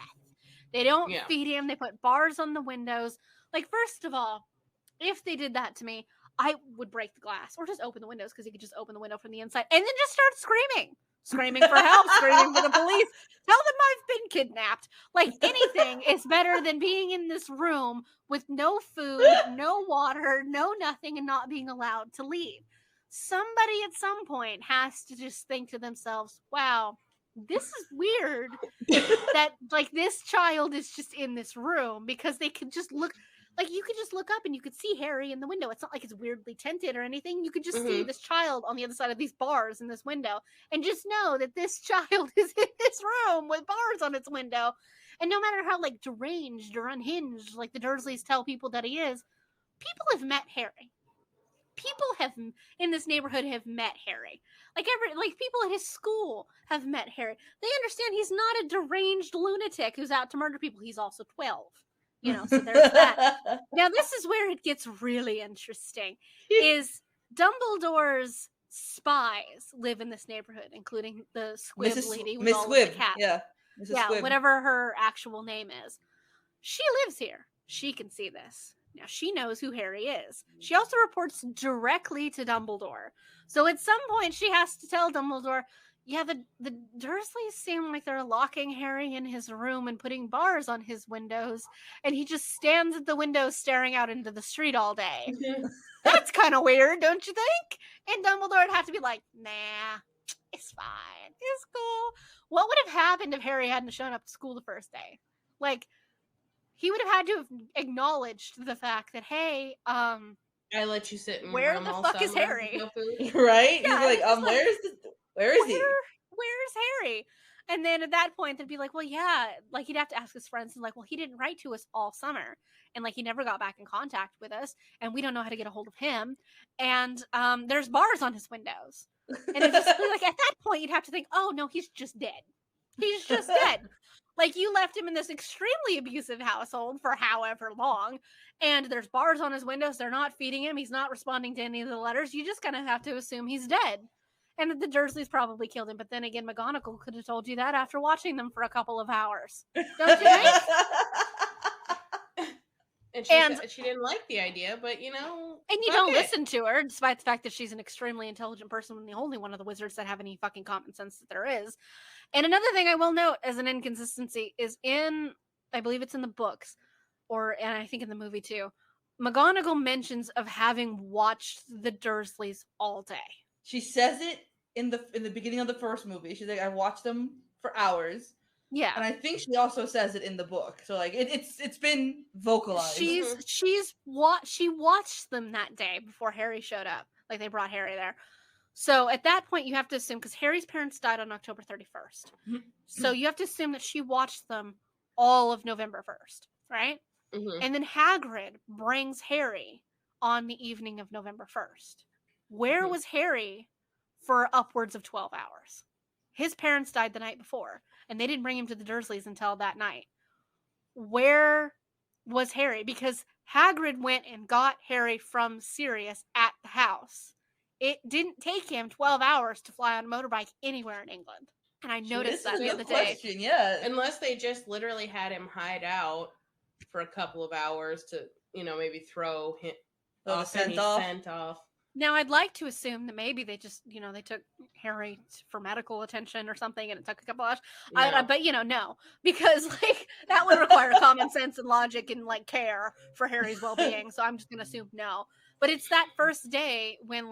They don't feed him, they put bars on the windows. Like, first of all, if they did that to me, I would break the glass or just open the windows, because you could just open the window from the inside and then just start screaming for help, screaming for the police. Tell them I've been kidnapped. Like, anything is better than being in this room with no food, no water, no nothing, and not being allowed to leave. Somebody at some point has to just think to themselves, wow, this is weird that like this child is just in this room, because they could just look. Like, you could just look up and you could see Harry in the window. It's not like it's weirdly tinted or anything. You could just see this child on the other side of these bars in this window, and just know that this child is in this room with bars on its window. And no matter how, like, deranged or unhinged, like the Dursleys tell people that he is, people have met Harry. People in this neighborhood have met Harry. Like, people at his school have met Harry. They understand he's not a deranged lunatic who's out to murder people. He's also 12. You know, so there's that. Now, this is where it gets really interesting, is Dumbledore's spies live in this neighborhood, including the Squib lady with all of the cats. Yeah, Mrs. Squib. Whatever her actual name is. She lives here. She can see this. Now, she knows who Harry is. She also reports directly to Dumbledore. So at some point, she has to tell Dumbledore, yeah, the Dursleys seem like they're locking Harry in his room and putting bars on his windows, and he just stands at the window staring out into the street all day. That's kind of weird, don't you think? And Dumbledore would have to be like, nah, it's fine. It's cool. What would have happened if Harry hadn't shown up to school the first day? Like, he would have had to have acknowledged the fact that, hey, I let you sit in your Where room the all fuck is summer Harry? with no food. Right? Yeah, He's like, where is he? Where's Harry? And then at that point, they'd be like, well, yeah, like he'd have to ask his friends and like, well, he didn't write to us all summer. And like, he never got back in contact with us. And we don't know how to get a hold of him. And there's bars on his windows. And it's just like, at that point, you'd have to think, oh, no, he's just dead. He's just dead. Like, you left him in this extremely abusive household for however long. And there's bars on his windows. They're not feeding him. He's not responding to any of the letters. You just kind of have to assume he's dead. And the Dursleys probably killed him. But then again, McGonnagall could have told you that after watching them for a couple of hours. Don't you think? And she didn't like the idea, but you know. And you don't listen to her, despite the fact that she's an extremely intelligent person and the only one of the wizards that have any fucking common sense that there is. And another thing I will note as an inconsistency is I believe it's in the books, and I think in the movie too, McGonagall mentions of having watched the Dursleys all day. She says it in the beginning of the first movie. She's like, I watched them for hours. Yeah. And I think she also says it in the book. So like it's been vocalized. She watched them that day before Harry showed up. Like they brought Harry there. So at that point you have to assume, because Harry's parents died on October 31st. So you have to assume that she watched them all of November 1st, right? Mm-hmm. And then Hagrid brings Harry on the evening of November 1st. Where was Harry for upwards of 12 hours? His parents died the night before, and they didn't bring him to the Dursleys until that night. Where was Harry? Because Hagrid went and got Harry from Sirius at the house. It didn't take him 12 hours to fly on a motorbike anywhere in England. And I noticed that the other day. Yeah. Unless they just literally had him hide out for a couple of hours to, maybe throw him scent off. Now, I'd like to assume that maybe they just, they took Harry for medical attention or something, and it took a couple hours. No. But, no. Because, that would require common sense and logic and, care for Harry's well-being. So I'm just going to assume no. But it's that first day when,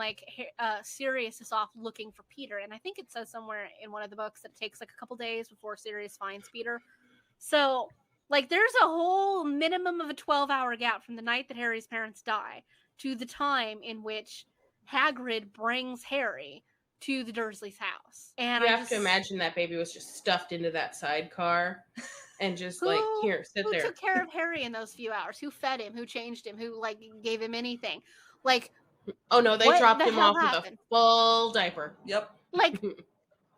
Sirius is off looking for Peter. And I think it says somewhere in one of the books that it takes, a couple days before Sirius finds Peter. So, there's a whole minimum of a 12-hour gap from the night that Harry's parents die to the time in which Hagrid brings Harry to the Dursleys' house. And you have to imagine that baby was just stuffed into that sidecar and just here, sit there. Who took care of Harry in those few hours? Who fed him? Who changed him? Who gave him anything? Oh no, they dropped him off with a full diaper. Yep.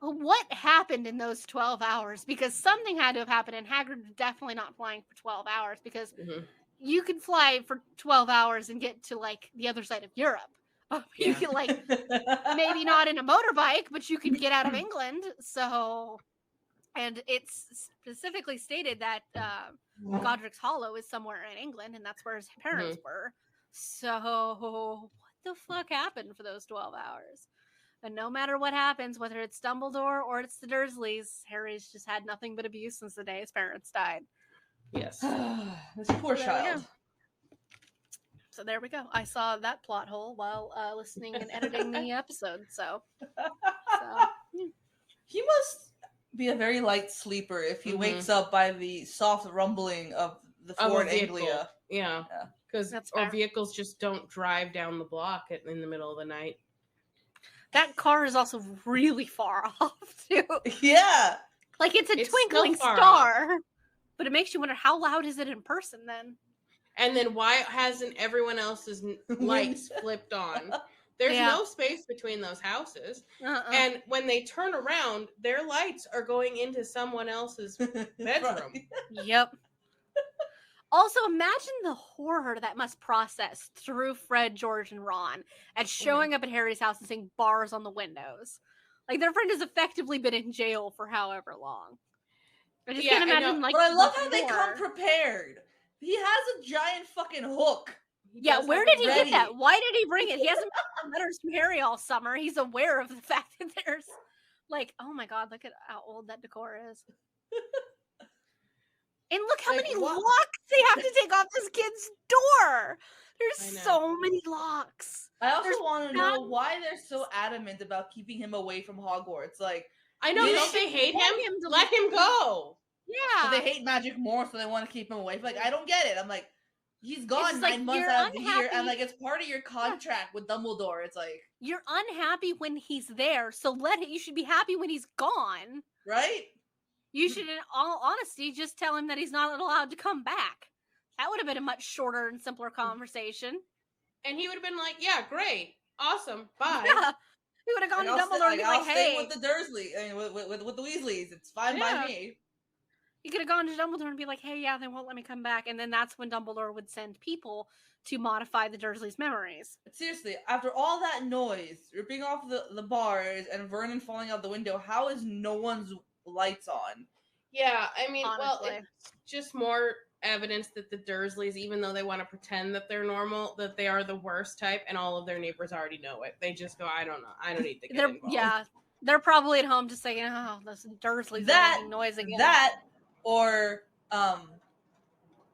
What happened in those 12 hours? Because something had to have happened, and Hagrid was definitely not flying for 12 hours because you could fly for 12 hours and get to the other side of Europe. You can maybe not in a motorbike, but you can get out of England. So, and it's specifically stated that Godric's Hollow is somewhere in England, and that's where his parents were. So, what the fuck happened for those 12 hours? And no matter what happens, whether it's Dumbledore or it's the Dursleys, Harry's just had nothing but abuse since the day his parents died. Yes. This poor child. So there we go. I saw that plot hole while listening and editing the episode. So he must be a very light sleeper if he wakes up by the soft rumbling of the Ford Anglia. Yeah, because our vehicles just don't drive down the block in the middle of the night. That car is also really far off too. Yeah, it's a twinkling star, but it makes you wonder how loud is it in person then. And then why hasn't everyone else's lights flipped on? There's no space between those houses. And when they turn around, their lights are going into someone else's bedroom. Yep. Also, imagine the horror that must process through Fred, George, and Ron at showing up at Harry's house and seeing bars on the windows. Their friend has effectively been in jail for however long. I just can't imagine, But I love how they come prepared. He has a giant fucking hook. Where did he get that? Why did he bring it? He hasn't gotten letters from Harry all summer. He's aware of the fact that there's oh my god, look at how old that decor is. And look how many locks they have to take off this kid's door. There's so many locks. I also want to know why they're so adamant about keeping him away from Hogwarts. I know, don't they hate him? Let him go. Yeah. But they hate magic more, so they want to keep him away. I don't get it. I'm like, he's gone 9 months out of the year, and like it's part of your contract with Dumbledore. It's like you're unhappy when he's there, so you should be happy when he's gone, right? You should, in all honesty, just tell him that he's not allowed to come back. That would have been a much shorter and simpler conversation. And he would have been like, "Yeah, great, awesome, bye." Yeah. He would have gone to Dumbledore and be like, "Hey, with the Dursley, I mean, with the Weasleys, it's fine by me." He could have gone to Dumbledore and be like, "Hey, yeah, they won't let me come back," and then that's when Dumbledore would send people to modify the Dursleys' memories. But seriously, after all that noise, ripping off the bars and Vernon falling out the window, how is no one's lights on? Yeah, I mean, honestly. Well, it's just more evidence that the Dursleys, even though they want to pretend that they're normal, that they are the worst type, and all of their neighbors already know it. They just go, "I don't know, I don't need to get involved." Yeah, they're probably at home just saying, "Oh, those Dursleys are making noise again." That, or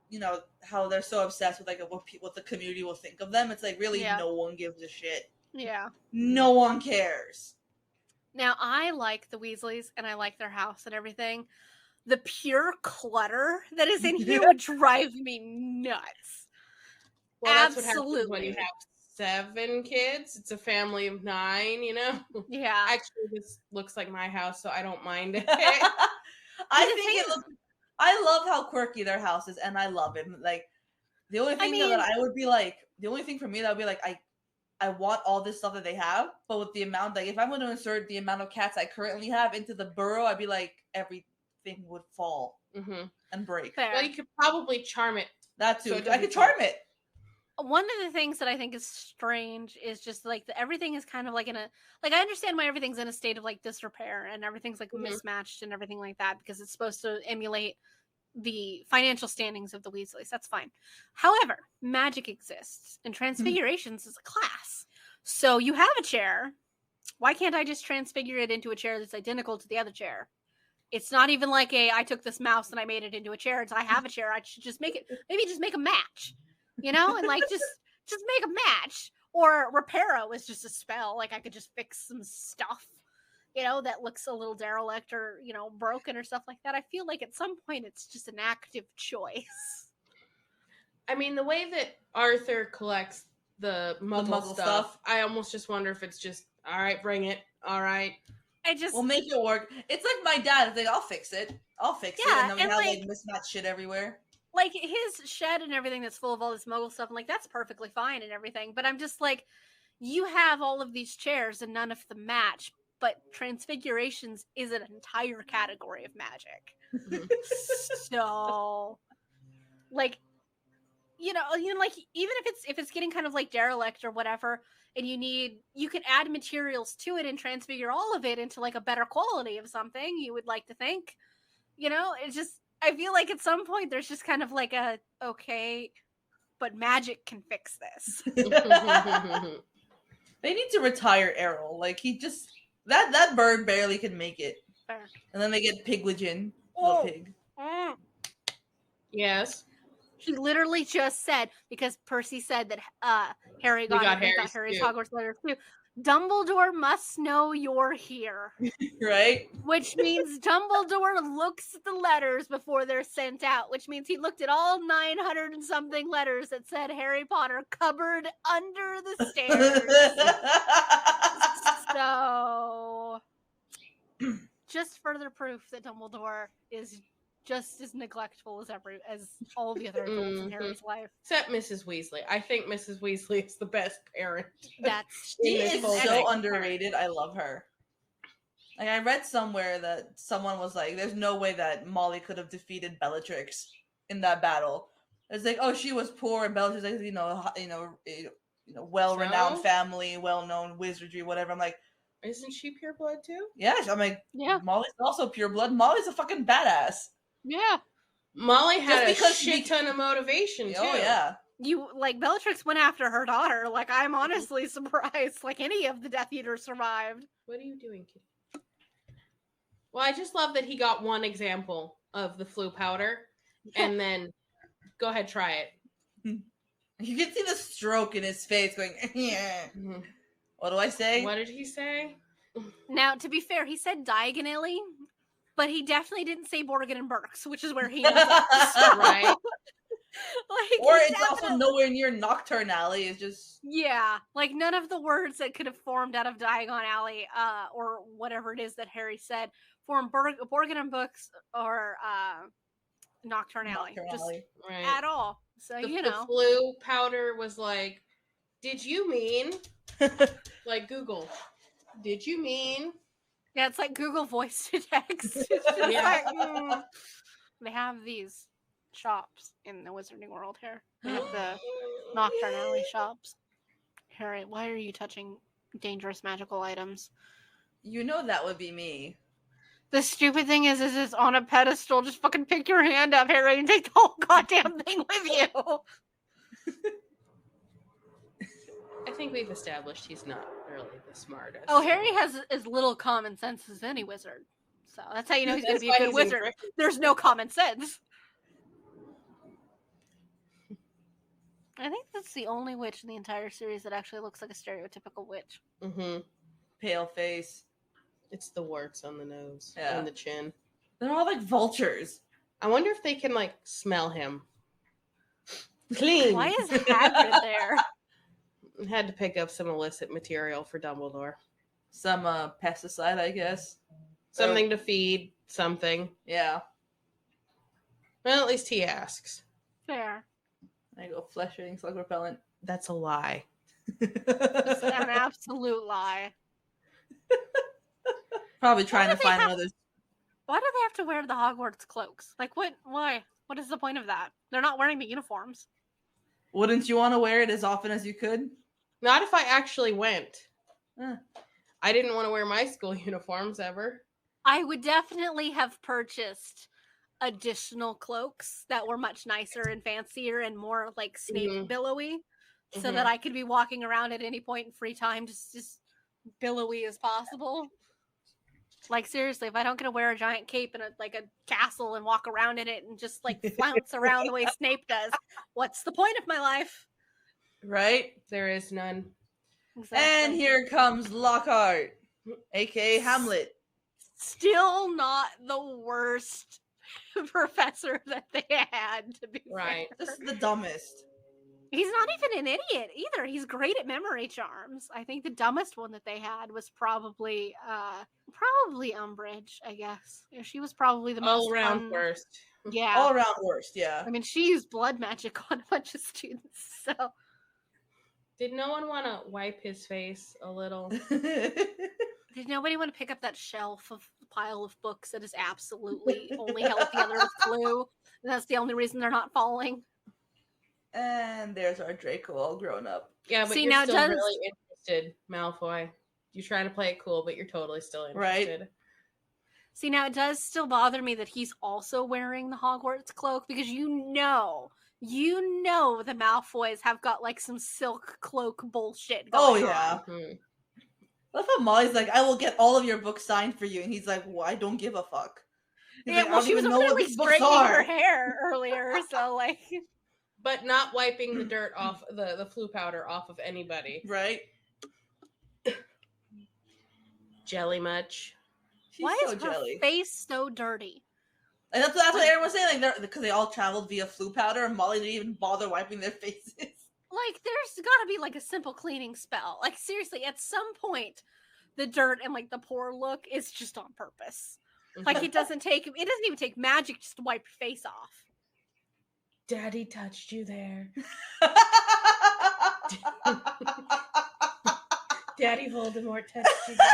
you know, how they're so obsessed with like what the community will think of them. It's like really no one gives a shit. Yeah, no one cares. Now I like the Weasleys and I like their house and everything. The pure clutter that is in here would drive me nuts. Well, that's what happens when you have 7 kids. It's a family of 9, you know? Yeah. Actually, this looks like my house, so I don't mind it. I love how quirky their house is, and I love it. Like, the only thing that I would be like, the only thing for me that would be like, I want all this stuff that they have, but with the amount, like, if I'm going to insert the amount of cats I currently have into the burrow, I'd be like, everything would fall and break. Fair. Well, you could probably charm it. That too. So I could charm it. One of the things that I think is strange is just like everything is kind of like in a, like, I understand why everything's in a state of like disrepair and everything's like mismatched and everything like that, because it's supposed to emulate the financial standings of the Weasleys. That's fine. However, magic exists and transfigurations is a class. So you have a chair. Why can't I just transfigure it into a chair that's identical to the other chair? It's not even like I took this mouse and I made it into a chair. It's I have a chair. I should just make it, maybe just make a match, you know, and like just make a match. Or Reparo is just a spell. Like I could just fix some stuff, you know, that looks a little derelict or, you know, broken or stuff like that. I feel like at some point it's just an active choice. I mean, the way that Arthur collects the muggle stuff, I almost just wonder if it's just, all right, bring it. All right. We'll make it work. It's like my dad. It's like, I'll fix it. And then we have like mismatched shit everywhere. Like his shed and everything that's full of all this muggle stuff. I'm like, that's perfectly fine and everything. But I'm just like, you have all of these chairs and none of them match. But transfigurations is an entire category of magic. So, like, you know, like even if it's getting kind of like derelict or whatever, and you can add materials to it and transfigure all of it into like a better quality of something. You would like to think, you know, it's just, I feel like at some point there's just kind of like a, okay, but magic can fix this. They need to retire Errol. Like he just, that bird barely can make it. Fair. And then they get Pigwidgeon, little pig. Yes. He literally just said, because Percy said that Harry got Harry's Hogwarts letter too. Dumbledore must know you're here. Right? Which means Dumbledore looks at the letters before they're sent out, which means he looked at all 900 and something letters that said Harry Potter cupboard under the stairs. So, just further proof that Dumbledore is just as neglectful as all the other adults in Harry's life. Except Mrs. Weasley. I think Mrs. Weasley is the best parent. She is so underrated. I love her. Like I read somewhere that someone was like, "There's no way that Molly could have defeated Bellatrix in that battle." It's like, oh, she was poor, and Bellatrix, like, well-renowned family, well-known wizardry, whatever. I'm like, isn't she pure blood too? Yes, I'm like, yeah. Molly's also pure blood. Molly's a fucking badass. Yeah. Molly had a shit ton of motivation, too. Oh, yeah. Bellatrix went after her daughter. Like, I'm honestly surprised, like, any of the Death Eaters survived. What are you doing, kid? Well, I just love that he got one example of the flu powder, and then, go ahead, try it. You can see the stroke in his face going, yeah. What do I say? What did he say? Now, to be fair, he said diagonally, but he definitely didn't say Borgin and Burks, which is where he ends up. Right. Or it's also nowhere near Nocturne Alley. It's just like none of the words that could have formed out of Diagon Alley, or whatever it is that Harry said, form Borgin books or Nocturne Alley, just at all. So the flu powder was like, did you mean like Google? Did you mean? Yeah, it's like Google voice to text. It's just like, they have these shops in the Wizarding World here. They have the Nocturne Alley shops. Harry, why are you touching dangerous magical items? You know that would be me. The stupid thing is it's on a pedestal. Just fucking pick your hand up, Harry, and take the whole goddamn thing with you. I think we've established he's not really the smartest. Oh, Harry has as little common sense as any wizard. So that's how you know he's going to be a good wizard. There's no common sense. I think that's the only witch in the entire series that actually looks like a stereotypical witch. Mm-hmm. Pale face. It's the warts on the nose and the chin. They're all like vultures. I wonder if they can like smell him. Clean. Why is Hagrid there? Had to pick up some illicit material for Dumbledore. Some pesticide, I guess. Something to feed something. Yeah. Well, at least he asks. Fair. I go flesh-eating slug repellent. That's a lie. It's an absolute lie. Probably trying to find another. Why do they have to wear the Hogwarts cloaks? Like, what? Why? What is the point of that? They're not wearing the uniforms. Wouldn't you want to wear it as often as you could? Not if I actually went. I didn't want to wear my school uniforms ever. I would definitely have purchased additional cloaks that were much nicer and fancier and more like Snape billowy, so that I could be walking around at any point in free time just billowy as possible. Like, seriously, if I don't get to wear a giant cape and a castle and walk around in it and just like flounce around the way Snape does, what's the point of my life? Right? There is none. Exactly. And here comes Lockhart, aka Hamlet. Still not the worst professor that they had, to be right. This is the dumbest. He's not even an idiot either. He's great at memory charms. I think the dumbest one that they had was probably Umbridge, I guess. She was probably the most all-around worst. Yeah. All-around worst, yeah. I mean, she used blood magic on a bunch of students, so... Did no one want to wipe his face a little? Did nobody want to pick up that shelf of pile of books that is absolutely only held together with glue? And that's the only reason they're not falling? And there's our Draco all grown up. Yeah, but you're still really interested, Malfoy. You try to play it cool, but you're totally still interested. Right. See, now it does still bother me that he's also wearing the Hogwarts cloak, because you know the Malfoys have got like some silk cloak bullshit going on. Mm-hmm. I love how Molly's like, I will get all of your books signed for you, and he's like, well, I don't give a fuck. He's like, well, she was literally straightening her hair earlier, so like... But not wiping the dirt off, the flu powder off of anybody. Right? Jelly much. Why is her face so dirty? And that's what everyone was saying, like, because they all traveled via flu powder, and Molly didn't even bother wiping their faces. Like, there's gotta be, like, a simple cleaning spell. Like, seriously, at some point, the dirt and, like, the poor look is just on purpose. Like, it doesn't even take magic just to wipe your face off. Daddy touched you there. Daddy Voldemort touched you there.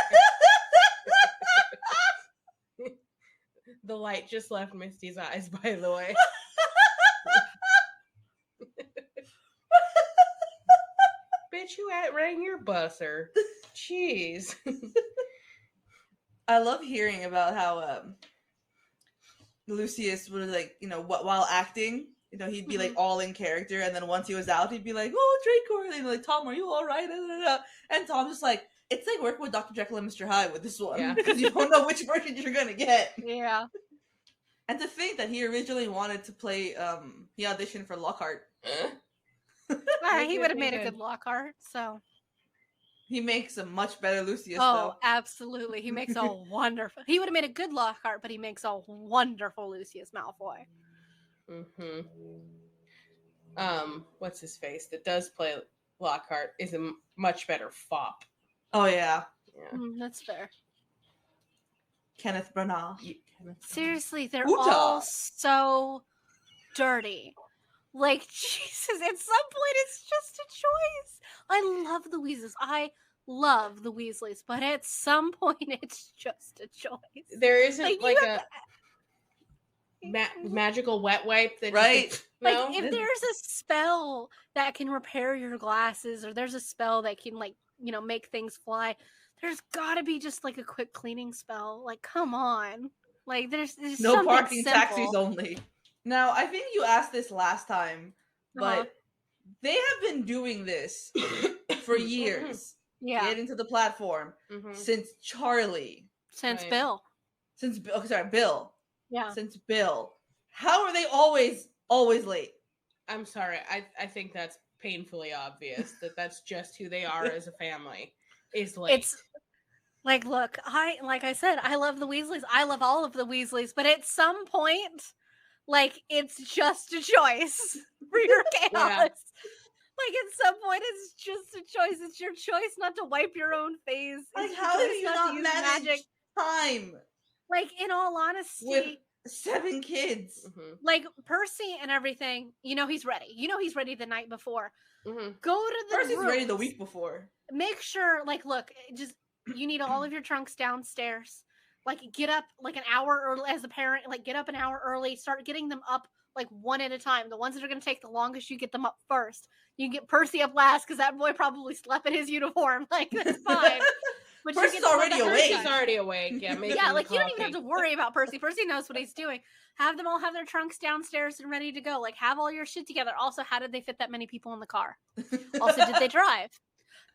The light just left Misty's eyes, by the way. Bitch, you rang your busser. Jeez. I love hearing about how Lucius was like, while acting, he'd be like all in character, and then once he was out, he'd be like, "Oh, Draco," and like, "Tom, are you all right?" And Tom's just like, it's like working with Dr. Jekyll and Mr. Hyde with this one, because you don't know which version you're gonna get. Yeah. And to think that he originally wanted to play, he auditioned for Lockhart. He would have made a good Lockhart, so. He makes a much better Lucius, though. Absolutely. He makes a wonderful... He would have made a good Lockhart, but he makes a wonderful Lucius Malfoy. Mm-hmm. what's his face that does play Lockhart is a much better fop. Oh yeah, that's fair. Kenneth Branagh. Seriously, they're all so dirty. Like, Jesus, at some point it's just a choice. I love the Weasleys. I love the Weasleys, but at some point it's just a choice. There isn't like a magical wet wipe that like if there's a spell that can repair your glasses, or there's a spell that can make things fly, there's gotta be just like a quick cleaning spell. Like, come on. Like, there's no parking, taxis only. Now, I think you asked this last time, but they have been doing this for years. Yeah. Getting to the platform since Charlie. Since Bill. Bill. Yeah. Since Bill. How are they always late? I'm sorry. I think that's painfully obvious that that's just who they are as a family. Is late. It's like, look, like I said, I love the Weasleys. I love all of the Weasleys, but at some point, like, it's just a choice for your chaos. Yeah. Like, at some point, it's just a choice. It's your choice not to wipe your own face. Like, how do you not manage magic time? Like, in all honesty, with 7 kids, like Percy and everything, he's ready. He's ready the night before. Go to the Percy's ready the week before. Make sure, like, look, just you need all of your trunks downstairs. Like, get up like an hour early as a parent. Like, get up an hour early. Start getting them up like one at a time. The ones that are going to take the longest, you get them up first. You get Percy up last because that boy probably slept in his uniform. Like, that's fine. But Percy's already awake. He's already awake. Yeah, like, you don't even have to worry about Percy. Percy knows what he's doing. Have them all have their trunks downstairs and ready to go. Like, have all your shit together. Also, how did they fit that many people in the car? Also, did they drive?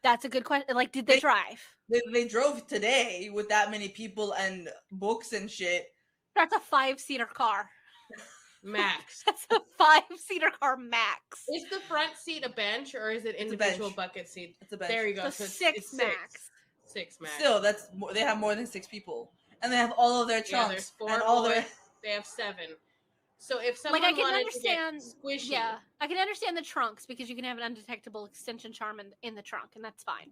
That's a good question. Like, did they drive? They drove today with that many people and books and shit. That's a 5-seater car. Max. That's a 5-seater car max. Is the front seat a bench or is it individual bucket seat? It's a bench. There you go. So 6 max. 6 max. Still, that's more, they have more than 6 people, and they have all of their trunks. Yeah, there's 4 and all their. They have 7. So if someone like, I can wanted understand, to get squishy, yeah, I can understand the trunks because you can have an undetectable extension charm in the trunk, and that's fine.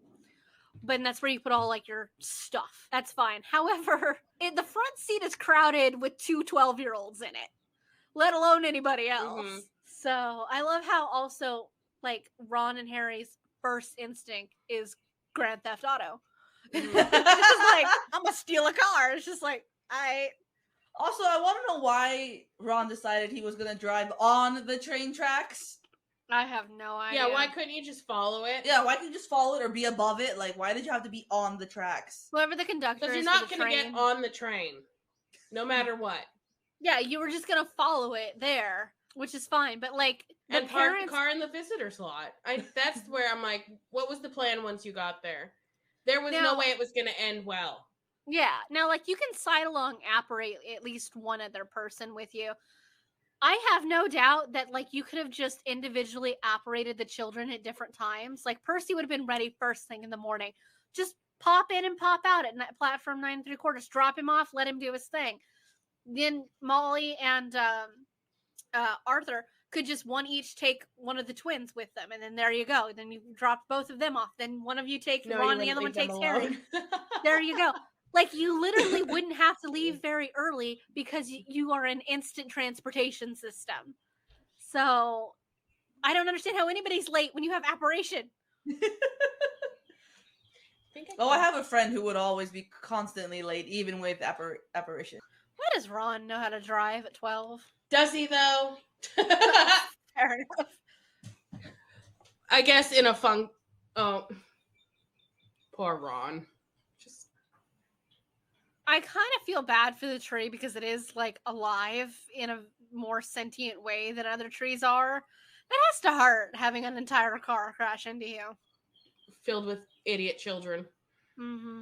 But that's where you put all like your stuff. That's fine. However, the front seat is crowded with 2 12-year-olds in it, let alone anybody else. So I love how also like Ron and Harry's first instinct is Grand Theft Auto. It's just like, I'm gonna steal a car. It's just like, Also, I want to know why Ron decided he was gonna drive on the train tracks. I have no idea. Yeah, why couldn't you just follow it? Yeah, why couldn't you just follow it or be above it? Like, why did you have to be on the tracks? Whoever the conductor is, because you're not gonna get on the train, no matter what. Yeah, you were just gonna follow it there, which is fine. But like, and park the car in the visitor slot. That's where I'm like, what was the plan once you got there? There was no way it was gonna end well. Yeah. Now, like, you can side along apparate at least one other person with you. I have no doubt that, like, you could have just individually apparated the children at different times. Like, Percy would have been ready first thing in the morning. Just pop in and pop out at platform 9 3/4. Drop him off, let him do his thing. Then Molly and Arthur could just one each take one of the twins with them, and then there you go. Then you drop both of them off. Then one of you take Ron, the other one takes Harry. There you go. Like, you literally wouldn't have to leave very early because you are an instant transportation system. So, I don't understand how anybody's late when you have apparition. I have a friend who would always be constantly late, even with apparition. Why does Ron know how to drive at 12? Does he, though? Fair enough. I guess in a fun... Oh. Poor Ron. I kind of feel bad for the tree because it is, like, alive in a more sentient way than other trees are. That has to hurt, having an entire car crash into you. Filled with idiot children. Mm-hmm.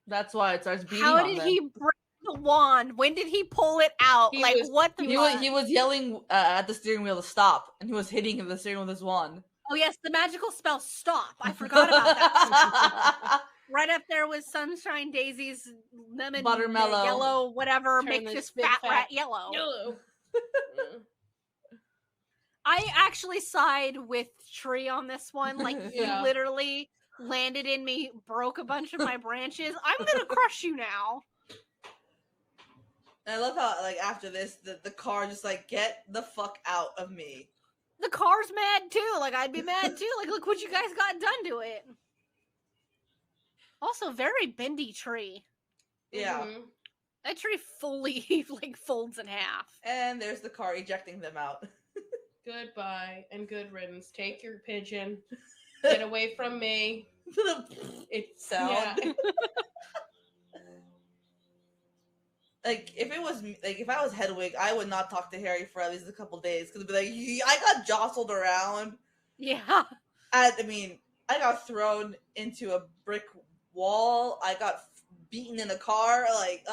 That's why it starts beating How on did them. he break the wand? When did he pull it out? He was yelling at the steering wheel to stop, and he was hitting the steering wheel with his wand. Oh, yes, the magical spell stop. I forgot about that. Right up there with Sunshine Daisy's lemon, buttermellow, yellow, whatever, make this fat rat yellow. I actually side with Tree on this one. Like, you literally landed in me, broke a bunch of my branches. I'm gonna crush you now. And I love how, like, after this, the car just, like, get the fuck out of me. The car's mad, too. Like, I'd be mad, too. Like, look what you guys got done to it. Also, very bendy tree. Yeah. Mm-hmm. That tree fully, like, folds in half. And there's the car ejecting them out. Goodbye and good riddance. Take your pigeon. Get away from me. It sound. Yeah. Like, if I was Hedwig, I would not talk to Harry for at least a couple days, because it'd be like, I got jostled around. Yeah. I got thrown into a brick wall. I got beaten in a car. Like,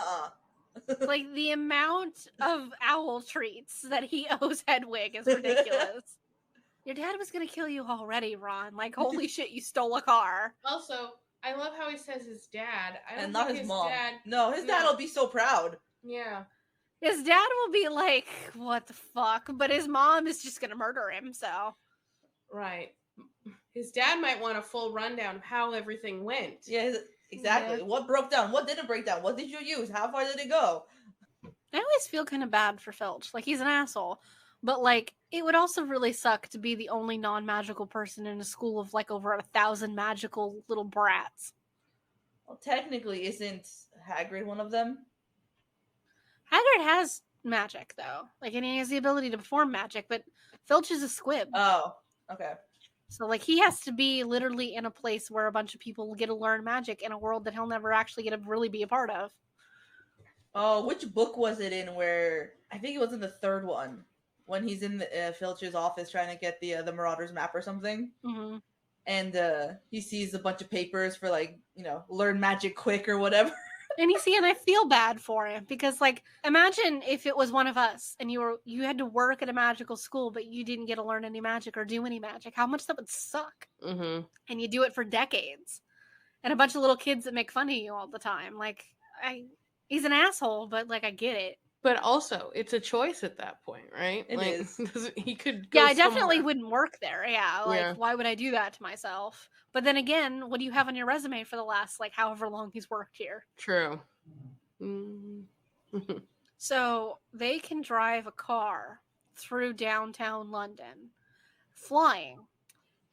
Like, the amount of owl treats that he owes Hedwig is ridiculous. Your dad was gonna kill you already, Ron. Like, holy shit, you stole a car. Also, I love how he says his dad. And not his mom. No, his dad will be so proud. Yeah. His dad will be like, what the fuck? But his mom is just gonna murder him, so. Right. His dad might want a full rundown of how everything went. Yeah, exactly. Yeah. What broke down? What didn't break down? What did you use? How far did it go? I always feel kind of bad for Filch. Like, he's an asshole. But, like, it would also really suck to be the only non-magical person in a school of, like, over 1,000 magical little brats. Well, technically, isn't Hagrid one of them? Hagrid has magic, though. Like, and he has the ability to perform magic, but Filch is a squib. Oh, okay. So, like, he has to be literally in a place where a bunch of people get to learn magic in a world that he'll never actually get to really be a part of. Oh, which book was it in where... I think it was in the third one. When he's in the, Filch's office trying to get the Marauders map or something. Mm-hmm. And he sees a bunch of papers for, like, learn magic quick or whatever. And I feel bad for him because, like, imagine if it was one of us and you had to work at a magical school, but you didn't get to learn any magic or do any magic. How much that would suck. Mm-hmm. And you do it for decades. And a bunch of little kids that make fun of you all the time. Like, he's an asshole, but, like, I get it. But also, it's a choice at that point, right? It is. He could go I definitely wouldn't work there. Yeah, like, yeah. Why would I do that to myself? But then again, what do you have on your resume for the last, like, however long he's worked here? True. Mm-hmm. So, they can drive a car through downtown London, flying.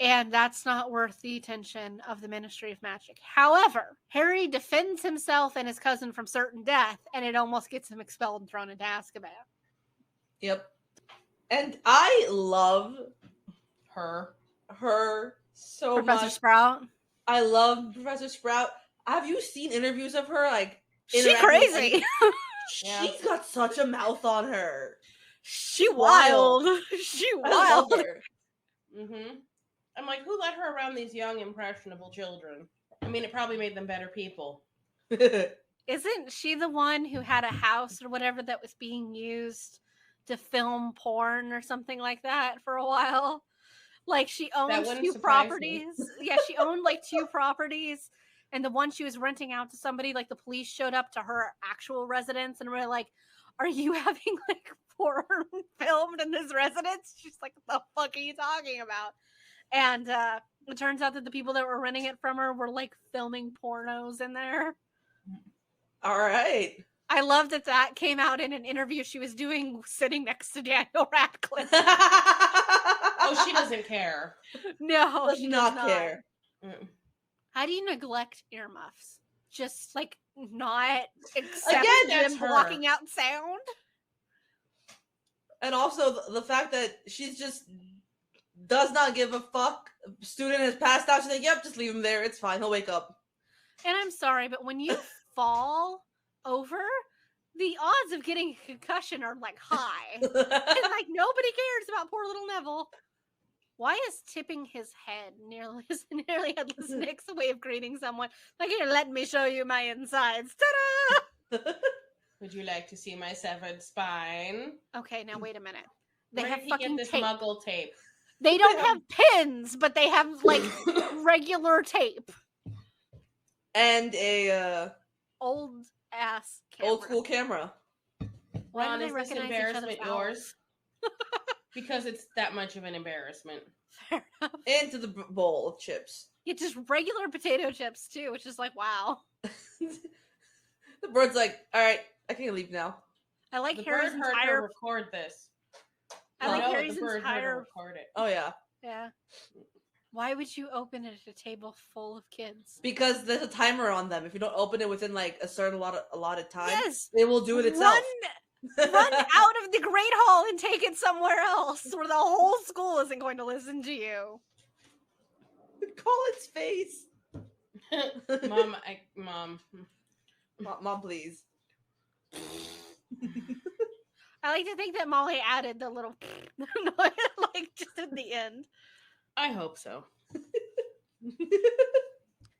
And that's not worth the attention of the Ministry of Magic. However, Harry defends himself and his cousin from certain death, and it almost gets him expelled and thrown into Azkaban. Yep. And I love her so much. Professor Sprout? I love Professor Sprout. Have you seen interviews of her? Like, she's crazy. She's got such a mouth on her. She wild. She wild. I love her. Mm-hmm. I'm like, who let her around these young, impressionable children? I mean, it probably made them better people. Isn't she the one who had a house or whatever that was being used to film porn or something like that for a while? Like, she owned 2 properties. Yeah, she owned, like, 2 properties. And the one she was renting out to somebody, like, the police showed up to her actual residence and were like, are you having, like, porn filmed in this residence? She's like, what the fuck are you talking about? And it turns out that the people that were renting it from her were, like, filming pornos in there. All right. I love that came out in an interview she was doing sitting next to Daniel Radcliffe. Oh, she doesn't care. No, she does not care. How do you neglect earmuffs? Just, like, not accept them blocking out sound? And also the fact that she's just... does not give a fuck. Student has passed out. She's like, yep, just leave him there. It's fine. He'll wake up. And I'm sorry, but when you fall over, the odds of getting a concussion are, like, high. And, like, nobody cares about poor little Neville. Why is tipping his head nearly headless Nick's a way of greeting someone? Like, here, let me show you my insides. Ta-da! Would you like to see my severed spine? Okay, now wait a minute. They have fucking this tape. Muggle tape. They don't have pins, but they have, like, regular tape. And a old ass camera. Old school camera. Ron, is this embarrassment yours? Because it's that much of an embarrassment. Fair enough. Into the bowl of chips. Yeah, just regular potato chips too, which is like, wow. The bird's like, all right, I can leave now. I like the Harry's bird heard entire. her record this. I like No, Harry's the bird entire. heard her record it. Oh yeah. Yeah. Why would you open it at a table full of kids? Because there's a timer on them. If you don't open it within like a certain allotted time, yes, it will do it itself. Run out of the Great Hall and take it somewhere else, where the whole school isn't going to listen to you. Call its face. Mom, please. I like to think that Molly added the little noise, like just at the end. I hope so.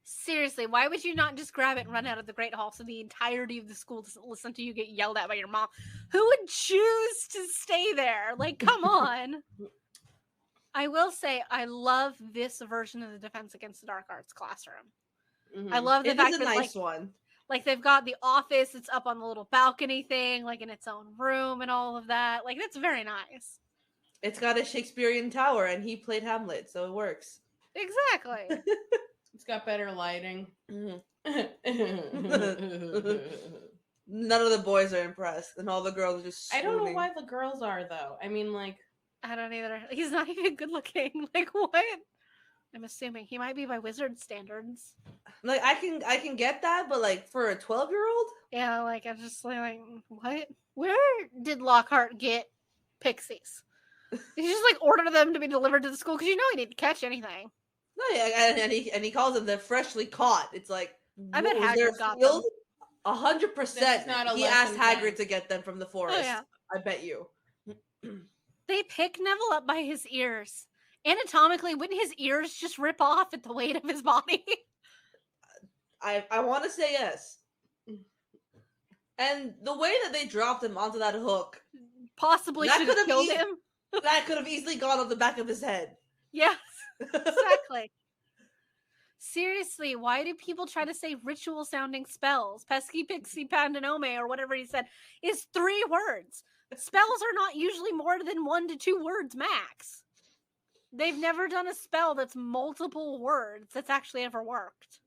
Seriously, why would you not just grab it and run out of the Great Hall so the entirety of the school doesn't listen to you get yelled at by your mom? Who would choose to stay there? Like, come on. I will say, I love this version of the Defense Against the Dark Arts classroom. Mm-hmm. I love the fact that nice one. Like they've got the office, it's up on the little balcony thing, like in its own room and all of that. Like that's very nice. It's got a Shakespearean tower, and he played Hamlet, so it works. Exactly. It's got better lighting. Mm-hmm. None of the boys are impressed, and all the girls are just swooning. I don't know why the girls are, though. I mean, like... I don't either. He's not even good looking. Like, what? I'm assuming. He might be by wizard standards. Like, I can get that, but, like, for a 12-year-old? Yeah, like, I'm just like, what? Where did Lockhart get pixies? Did he just, like, order them to be delivered to the school? Because you know he didn't catch anything. No, yeah, and he calls them, they're freshly caught. It's like, I bet Hagrid got them. 100%. He asked Hagrid to get them from the forest. Oh, yeah. I bet you. They pick Neville up by his ears. Anatomically, wouldn't his ears just rip off at the weight of his body? I want to say yes. And the way that they dropped him onto that hook possibly should have killed him. That could have easily gone on the back of his head. Yes, exactly. Seriously, why do people try to say ritual-sounding spells? Pesky, pixie, pandonome, or whatever he said, is 3 words. Spells are not usually more than 1 to 2 words max. They've never done a spell that's multiple words that's actually ever worked.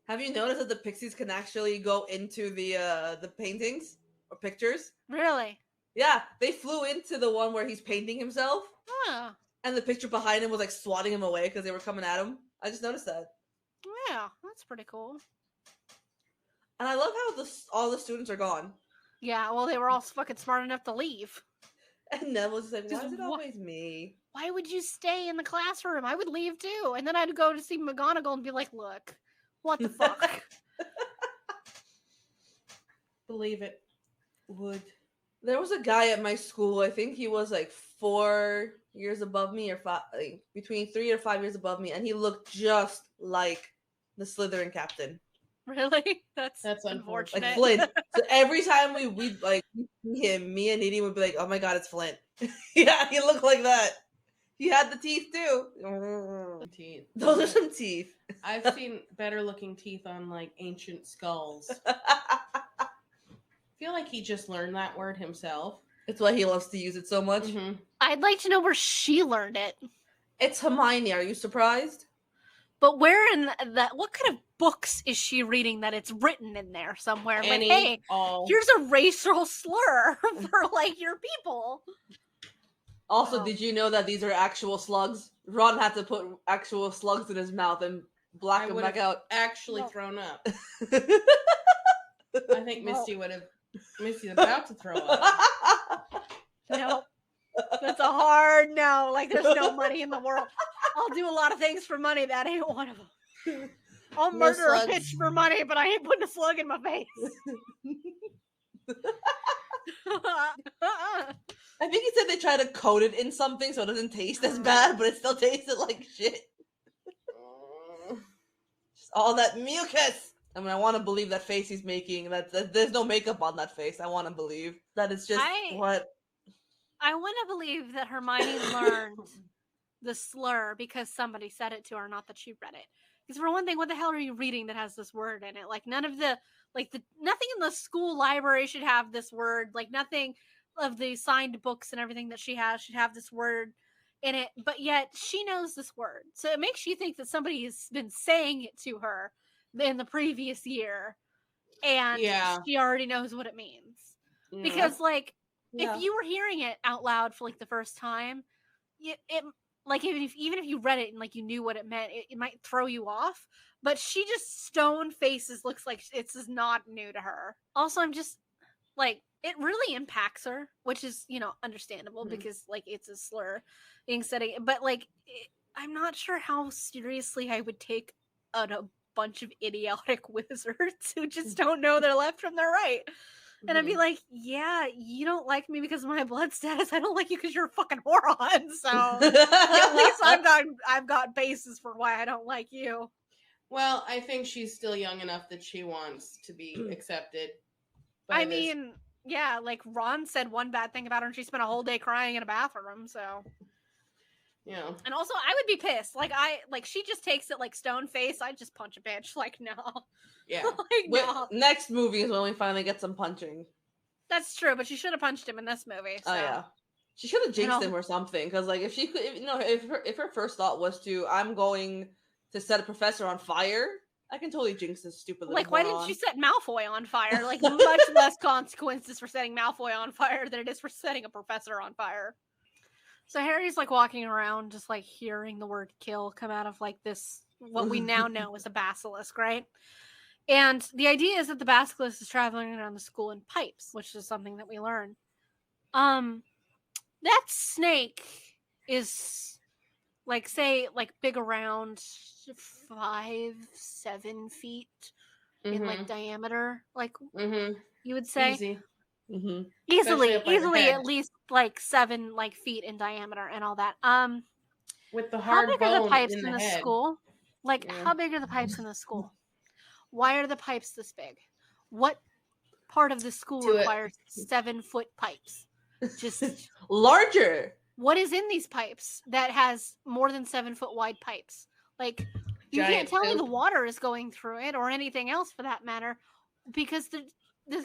Have you noticed that the pixies can actually go into the paintings or pictures? Really? Yeah, they flew into the one where he's painting himself. Huh. And the picture behind him was like swatting him away because they were coming at him. I just noticed that. Yeah, that's pretty cool. And I love how all the students are gone. Yeah, well, they were all fucking smart enough to leave. And Neville's like, why is it always me? Why would you stay in the classroom? I would leave too. And then I'd go to see McGonnagall and be like, look, what the fuck? Believe it. Would. There was a guy at my school, I think he was like 4 years above me or 5, like between 3 or 5 years above me, and he looked just like the Slytherin captain. Really? That's unfortunate. Like Flint. So every time we like see him, me and Edie would be like, oh my god, it's Flint. Yeah, he looked like that. He had the teeth too. Teeth. Those are some teeth. I've seen better looking teeth on like ancient skulls. I feel like he just learned that word himself. It's why he loves to use it so much. Mm-hmm. I'd like to know where she learned it. It's Hermione. Are you surprised? But where in that? What kind of books is she reading that it's written in there somewhere? Like, hey, here's a racial slur for like your people. Also, did you know that these are actual slugs? Ron had to put actual slugs in his mouth and black them back out. Actually thrown up. I think Misty would have. Misty's about to throw up. No, that's a hard no. Like, there's no money in the world. I'll do a lot of things for money. That ain't one of them. I'll murder a bitch for money, but I ain't putting a slug in my face. I think he said they try to coat it in something so it doesn't taste as bad, but it still tasted like shit. Just all that mucus. I mean, I want to believe that face he's making. That there's no makeup on that face. I want to believe that it's just what. I want to believe that Hermione learned the slur because somebody said it to her, not that she read it. Because for one thing, what the hell are you reading that has this word in it? Like, nothing in the school library should have this word. Like, nothing. signed books and everything that she has should have this word in it, but yet she knows this word. So it makes you think that somebody has been saying it to her in the previous year, and she already knows what it means. Yeah. Because, like, if you were hearing it out loud for, like, the first time, it like, even if you read it and, like, you knew what it meant, it might throw you off. But she just stone faces, looks like it's just not new to her. Also, I'm just, like, it really impacts her, which is, understandable because, like, it's a slur being said. But, like, I'm not sure how seriously I would take a bunch of idiotic wizards who just don't know their left from their right. And I'd be like, yeah, you don't like me because of my blood status. I don't like you because you're a fucking moron. So at least I've got basis for why I don't like you. Well, I think she's still young enough that she wants to be accepted. I mean, yeah, like Ron said one bad thing about her and she spent a whole day crying in a bathroom, so. Yeah. And also, I would be pissed. She just takes it like stone face. I'd just punch a bitch. Like, no. Yeah. No. Next movie is when we finally get some punching. That's true, but she should have punched him in this movie. So. Oh, yeah. She should have jinxed him or something. Because, like, if she could, if her first thought was I'm going to set a professor on fire, I can totally jinx this stupid little moron. Why didn't you set Malfoy on fire? Like, much less consequences for setting Malfoy on fire than it is for setting a professor on fire. So Harry's, like, walking around just, like, hearing the word kill come out of, like, this, what we now know is a basilisk, right? And the idea is that the basilisk is traveling around the school in pipes, which is something that we learn. That snake is, like, say, like, big around 5-7 feet in, like, diameter, like, you would say. Easy. Easily at least, like, 7, like, feet in diameter and all that. With the hard bone how big are the pipes in the head. school? Like, how big are the pipes in the school? Why are the pipes this big? What part of the school requires 7-foot pipes? Just larger. What is in these pipes that has more than 7-foot wide pipes? Like, you can't tell me the water is going through it or anything else for that matter, because the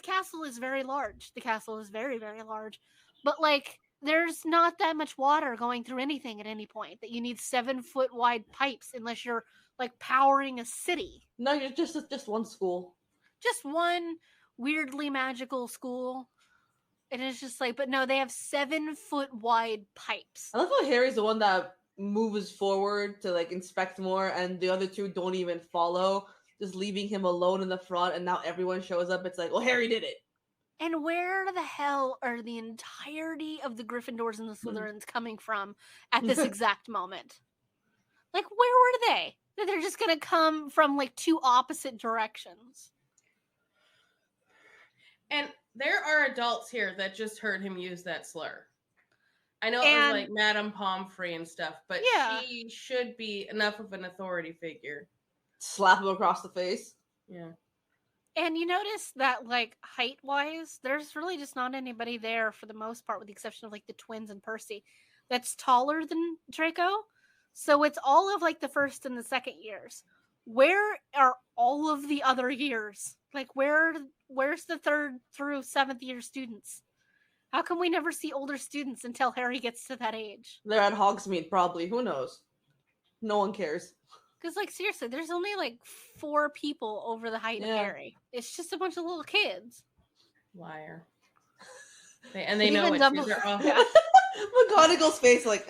castle is very large. The castle is very, very large. But, like, there's not that much water going through anything at any point that you need 7-foot wide pipes unless you're, like, powering a city. No, you're just one school. Just one weirdly magical school. And it's just like, but no, they have 7-foot wide pipes. I love how Harry's the one that moves forward to, like, inspect more, and the other two don't even follow, just leaving him alone in the front, and now everyone shows up. It's like, well, Harry did it. And where the hell are the entirety of the Gryffindors and the Slytherins coming from at this exact moment? Like, where were they? That they're just gonna come from, like, 2 opposite directions. And there are adults here that just heard him use that slur. I know it was like Madame Pomfrey and stuff, but she should be enough of an authority figure. Slap him across the face. Yeah. And you notice that, like, height-wise, there's really just not anybody there for the most part, with the exception of, like, the twins and Percy, that's taller than Draco. So it's all of, like, the first and the second years. Where are all of the other years? Like, where's the 3rd through 7th year students? How come we never see older students until Harry gets to that age? They're at Hogsmeade, probably. Who knows? No one cares. Because, like, seriously, there's only, like, 4 people over the height of Harry. It's just a bunch of little kids. Liar. They know it too. They're all... McGonnagall's face, like,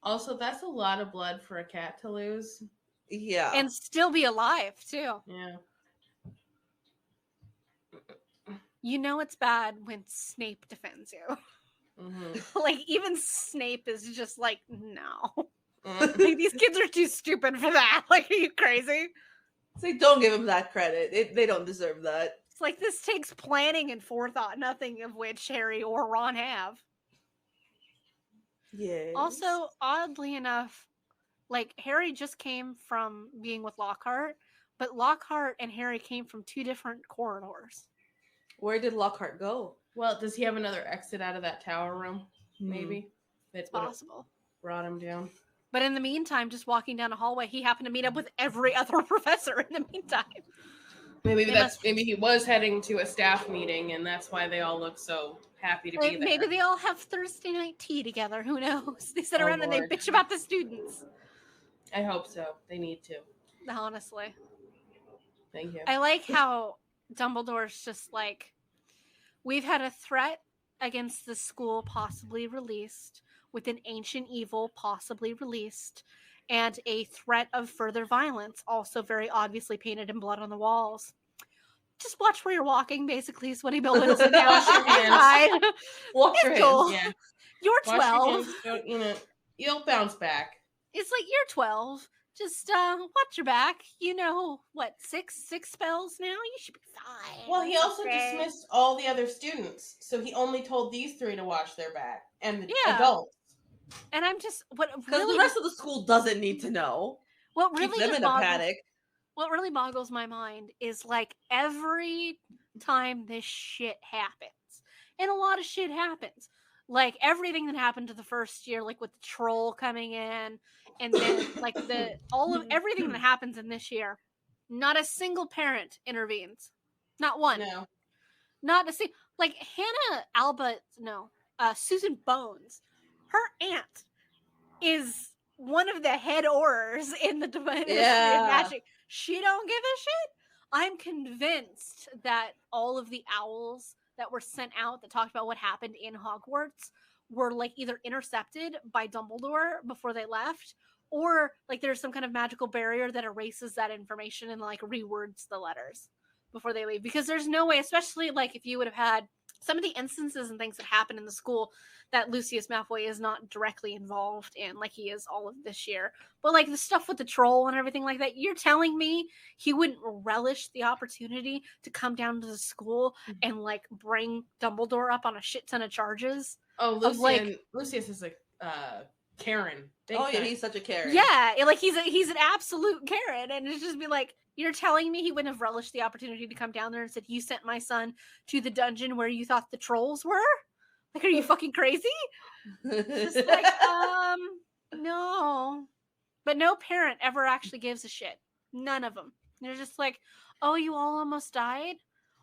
Also, that's a lot of blood for a cat to lose. Yeah. And still be alive, too. Yeah. You know it's bad when Snape defends you. Like, even Snape is just like, no. Like, these kids are too stupid for that. Like, are you crazy? It's like, don't give them that credit. They don't deserve that. It's like, this takes planning and forethought, nothing of which Harry or Ron have. Yes. Also, oddly enough, like, Harry just came from being with Lockhart, but Lockhart and Harry came from 2 different corridors. Where did Lockhart go? Well, does he have another exit out of that tower room? Maybe. It's possible. Brought him down. But in the meantime, just walking down a hallway, he happened to meet up with every other professor in the meantime. Maybe he was heading to a staff meeting, and that's why they all look so happy to be there. Maybe they all have Thursday night tea together. Who knows? They sit around and they bitch about the students. I hope so. They need to. Honestly. Thank you. I like how Dumbledore's just like, we've had a threat against the school possibly released, with an ancient evil possibly released, and a threat of further violence also very obviously painted in blood on the walls. Just watch where you're walking, basically, is what he whittles it down. Wash your hands. Wash your hands, yeah. You're 12. Wash your hands, you'll bounce back. It's like, you're 12. Just watch your back. What, six spells now? You should be fine. Well, he also dismissed all the other students, so he only told these 3 to watch their back, and the adults. And I'm just, because the rest of the school doesn't need to know. What really keeps them in a panic. What really boggles my mind is, like, every time this shit happens, and a lot of shit happens, like everything that happened to the first year, like with the troll coming in, and then like everything that happens in this year, not a single parent intervenes, not one. No, not a single. Like Susan Bones, her aunt is one of the head aurors in the Ministry of Magic. She don't give a shit. I'm convinced that all of the owls that were sent out that talked about what happened in Hogwarts were like either intercepted by Dumbledore before they left, or like there's some kind of magical barrier that erases that information and like rewords the letters before they leave. Because there's no way, especially like if you would have had some of the instances and things that happen in the school that Lucius Malfoy is not directly involved in, like he is all of this year. But like the stuff with the troll and everything like that, you're telling me he wouldn't relish the opportunity to come down to the school and like bring Dumbledore up on a shit ton of charges? Oh, Lucius is like Karen. Yeah, he's such a Karen. Yeah, like he's an absolute Karen, and it's just be like, you're telling me he wouldn't have relished the opportunity to come down there and said, you sent my son to the dungeon where you thought the trolls were? Like, are you fucking crazy? Just like, no. But no parent ever actually gives a shit. None of them. They're just like, oh, you all almost died?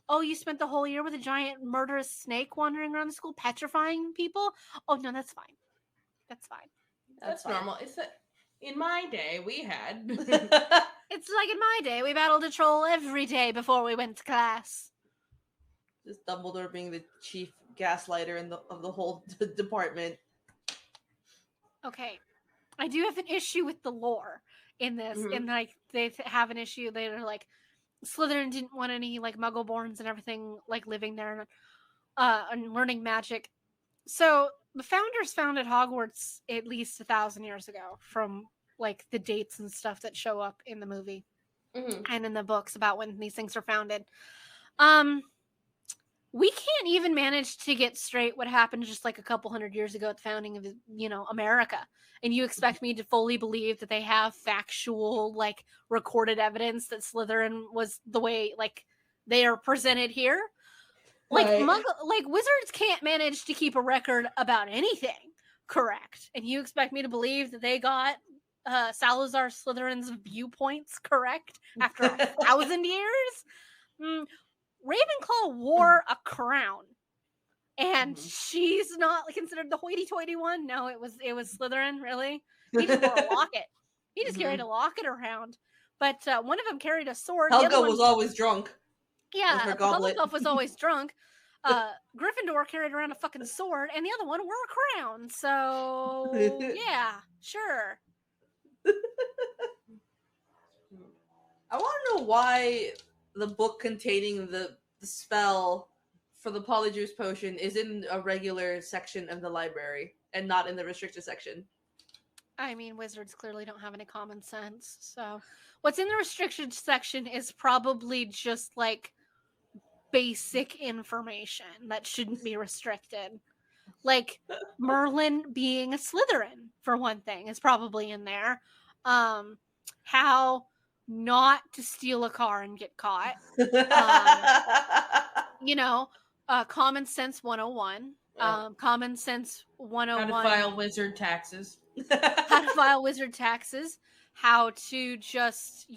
Oh, you spent the whole year with a giant murderous snake wandering around the school, petrifying people? Oh, no, that's fine. That's fine. That's normal. It's in my day, we had. It's like in my day, we battled a troll every day before we went to class. Just Dumbledore being the chief gaslighter of the whole department. Okay, I do have an issue with the lore in this, and like they have an issue. They're like, Slytherin didn't want any like Muggle-borns and everything like living there and learning magic. So the founders founded Hogwarts at least 1,000 years ago, from like the dates and stuff that show up in the movie and in the books about when these things are founded. We can't even manage to get straight what happened just like a couple hundred years ago at the founding of, America. And you expect me to fully believe that they have factual, like, recorded evidence that Slytherin was the way, like, they are presented here? Like, right. Wizards can't manage to keep a record about anything correct. And you expect me to believe that they got Salazar Slytherin's viewpoints correct after 1,000 years? Ravenclaw wore a crown, and she's not considered the hoity-toity one. No, it was Slytherin. Really, he just wore a locket. He just carried a locket around. But one of them carried a sword. Helga was always drunk. Yeah, Hufflepuff was always drunk. Gryffindor carried around a fucking sword, and the other one wore a crown. So yeah, sure. I want to know why the book containing the spell for the Polyjuice Potion is in a regular section of the library and not in the restricted section. I mean, wizards clearly don't have any common sense. So what's in the restricted section is probably just like basic information that shouldn't be restricted. Like Merlin being a Slytherin, for one thing, is probably in there. How not to steal a car and get caught. Common sense 101. Common sense 101. How to file wizard taxes. How to file wizard taxes. How to just,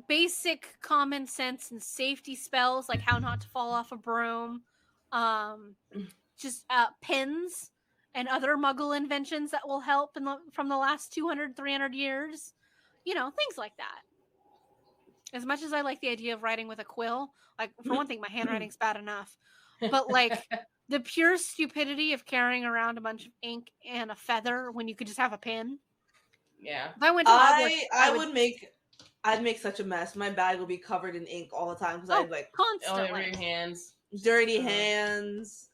basic common sense and safety spells, like how not to fall off a broom, just pins and other Muggle inventions that will help from the last 200, 300 years. Things like that. As much as I like the idea of writing with a quill, like, for one thing, my handwriting's bad enough. But, like, the pure stupidity of carrying around a bunch of ink and a feather when you could just have a pen. Yeah. If I went to Hogwarts, I'd make such a mess. My bag would be covered in ink all the time because I'd like constantly your hands, dirty hands.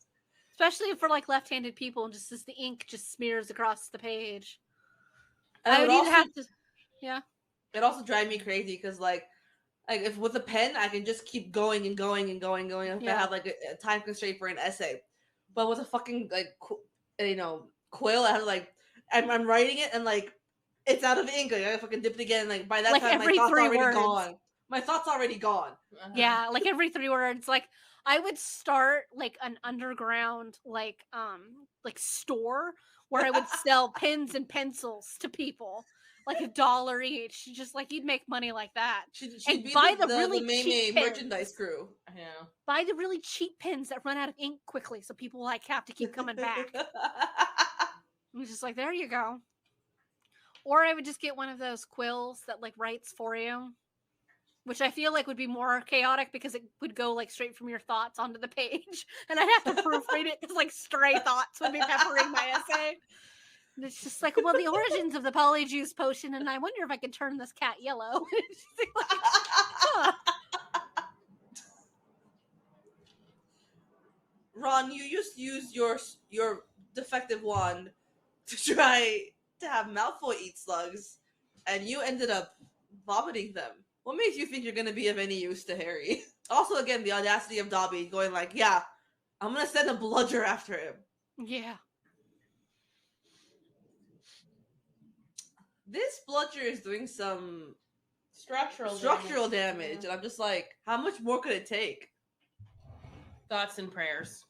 Especially for like left-handed people, just as the ink just smears across the page. And I would either have to, It also drives me crazy because like if with a pen I can just keep going and going and going if I have like a time constraint for an essay, but with a fucking like quill I have to like I'm writing it and like it's out of ink. Like, I fucking dip it again. Like by that like time, my thoughts already gone. My thoughts already gone. Yeah, like every 3 words. Like I would start like an underground like store where I would sell pens and pencils to people, like $1 each. Just like you'd make money like that. She'd be buy the really cheap merchandise crew. Yeah. Buy the really cheap pens that run out of ink quickly, so people like have to keep coming back. I'm just like, there you go. Or I would just get one of those quills that like writes for you, which I feel like would be more chaotic because it would go like straight from your thoughts onto the page, and I'd have to proofread it because like stray thoughts would be peppering my essay. And it's just like, well, the origins of the polyjuice potion, and I wonder if I could turn this cat yellow. Like, Ron, you just used your defective wand to try to have Malfoy eat slugs, and you ended up vomiting them. What makes you think you're going to be of any use to Harry? Also, again, the audacity of Dobby going like, yeah, I'm going to send a bludger after him. Yeah. This bludger is doing some structural damage. And I'm just like, how much more could it take? Thoughts and prayers.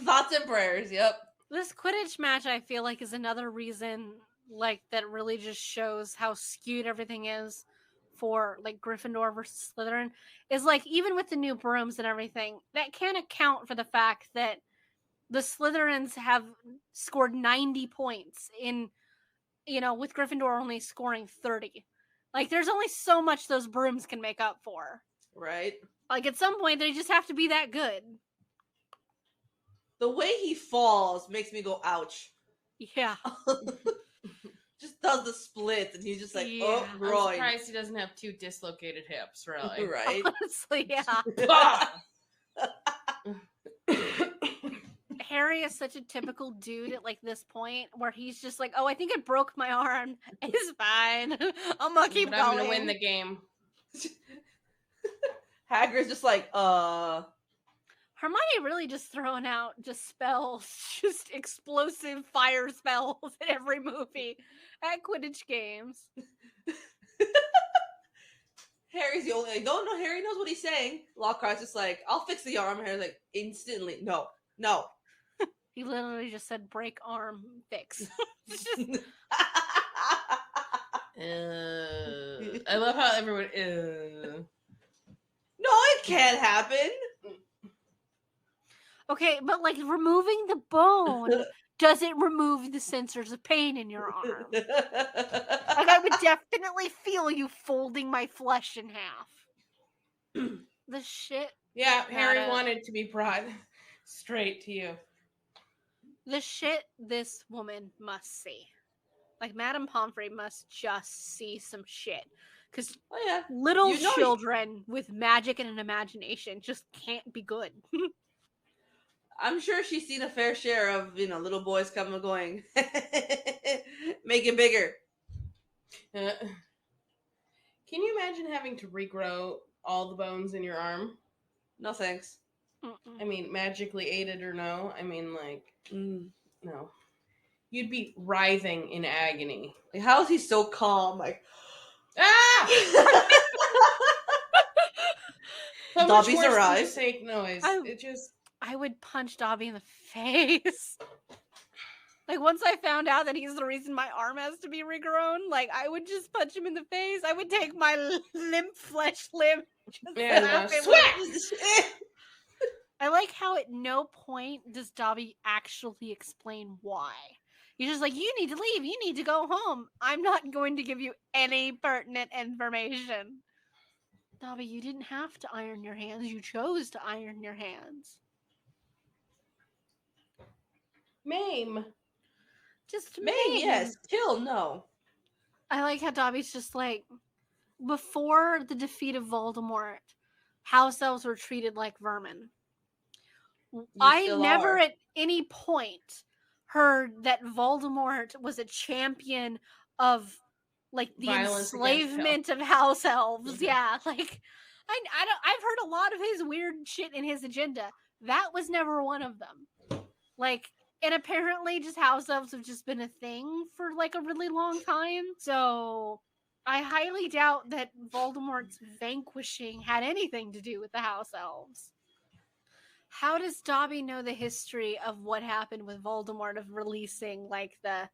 Thoughts and prayers, yep. This Quidditch match, I feel like, is another reason like that really just shows how skewed everything is for like Gryffindor versus Slytherin. Is like, even with the new brooms and everything, that can't account for the fact that the Slytherins have scored 90 points in, with Gryffindor only scoring 30. Like, there's only so much those brooms can make up for. Right. Like, at some point, they just have to be that good. The way he falls makes me go, ouch. Yeah. Just does the split, and he's just like, oh, groin. I'm surprised he doesn't have 2 dislocated hips, really. Right? Honestly, yeah. Harry is such a typical dude at like this point where he's just like, oh, I think I broke my arm. It's fine. I'm gonna keep going. I'm gonna win the game. Hagrid's just like, Hermione really just throwing out just spells, just explosive fire spells in every movie at Quidditch games. Harry's the only, Harry knows what he's saying. Lockhart's just like, I'll fix the arm. Harry's like, instantly, no. He literally just said, break arm, fix. I love how everyone, No, it can't happen. Okay, but like removing the bone doesn't remove the sensors of pain in your arm. Like, I would definitely feel you folding my flesh in half. The shit. Yeah, Harry wanted to be brought straight to you. The shit this woman must see. Like, Madame Pomfrey must just see some shit. Because little children with magic and an imagination just can't be good. I'm sure she's seen a fair share of, little boys coming and going, make it bigger. Can you imagine having to regrow all the bones in your arm? No thanks. I mean, magically aided or no. I mean, like, no. You'd be writhing in agony. Like, how is he so calm? Like, so Dobby's much worse arrived. Than the fake noise. I would punch Dobby in the face. Like, once I found out that he's the reason my arm has to be regrown, like, I would just punch him in the face. I would take my limp flesh limb. I like how at no point does Dobby actually explain why. He's just like, you need to leave. You need to go home. I'm not going to give you any pertinent information. Dobby, you didn't have to iron your hands. You chose to iron your hands. Maim. Just Maim, yes. Kill, no. I like how Dobby's just like, before the defeat of Voldemort, house elves were treated like vermin. I never at any point heard that Voldemort was a champion of like the enslavement of house elves. Mm-hmm. Yeah, like I've heard a lot of his weird shit in his agenda. That was never one of them. Like, and apparently just house elves have just been a thing for like a really long time. So I highly doubt that Voldemort's vanquishing had anything to do with the house elves. How does Dobby know the history of what happened with Voldemort of releasing like the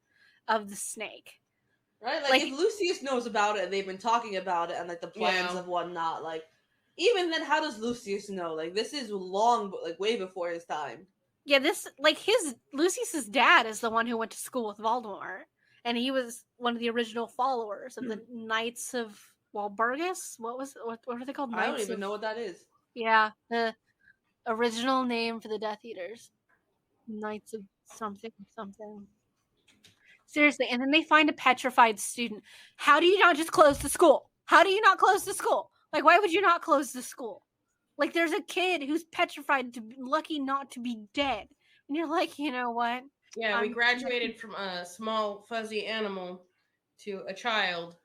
snake? Right? Like if Lucius knows about it and they've been talking about it and like the plans of whatnot, like even then how does Lucius know? Like this is long, like way before his time. Yeah, this like Lucius's dad is the one who went to school with Voldemort. And he was one of the original followers of the Knights of Walpurgis. What are they called? I don't even know what that is. Yeah, the original name for the Death Eaters. Knights of something. Seriously, and then they find a petrified student. How do you not just close the school? How do you not close the school? Like, why would you not close the school? Like, there's a kid who's petrified, lucky not to be dead. And you're like, you know what? Yeah, we graduated from a small, fuzzy animal to a child,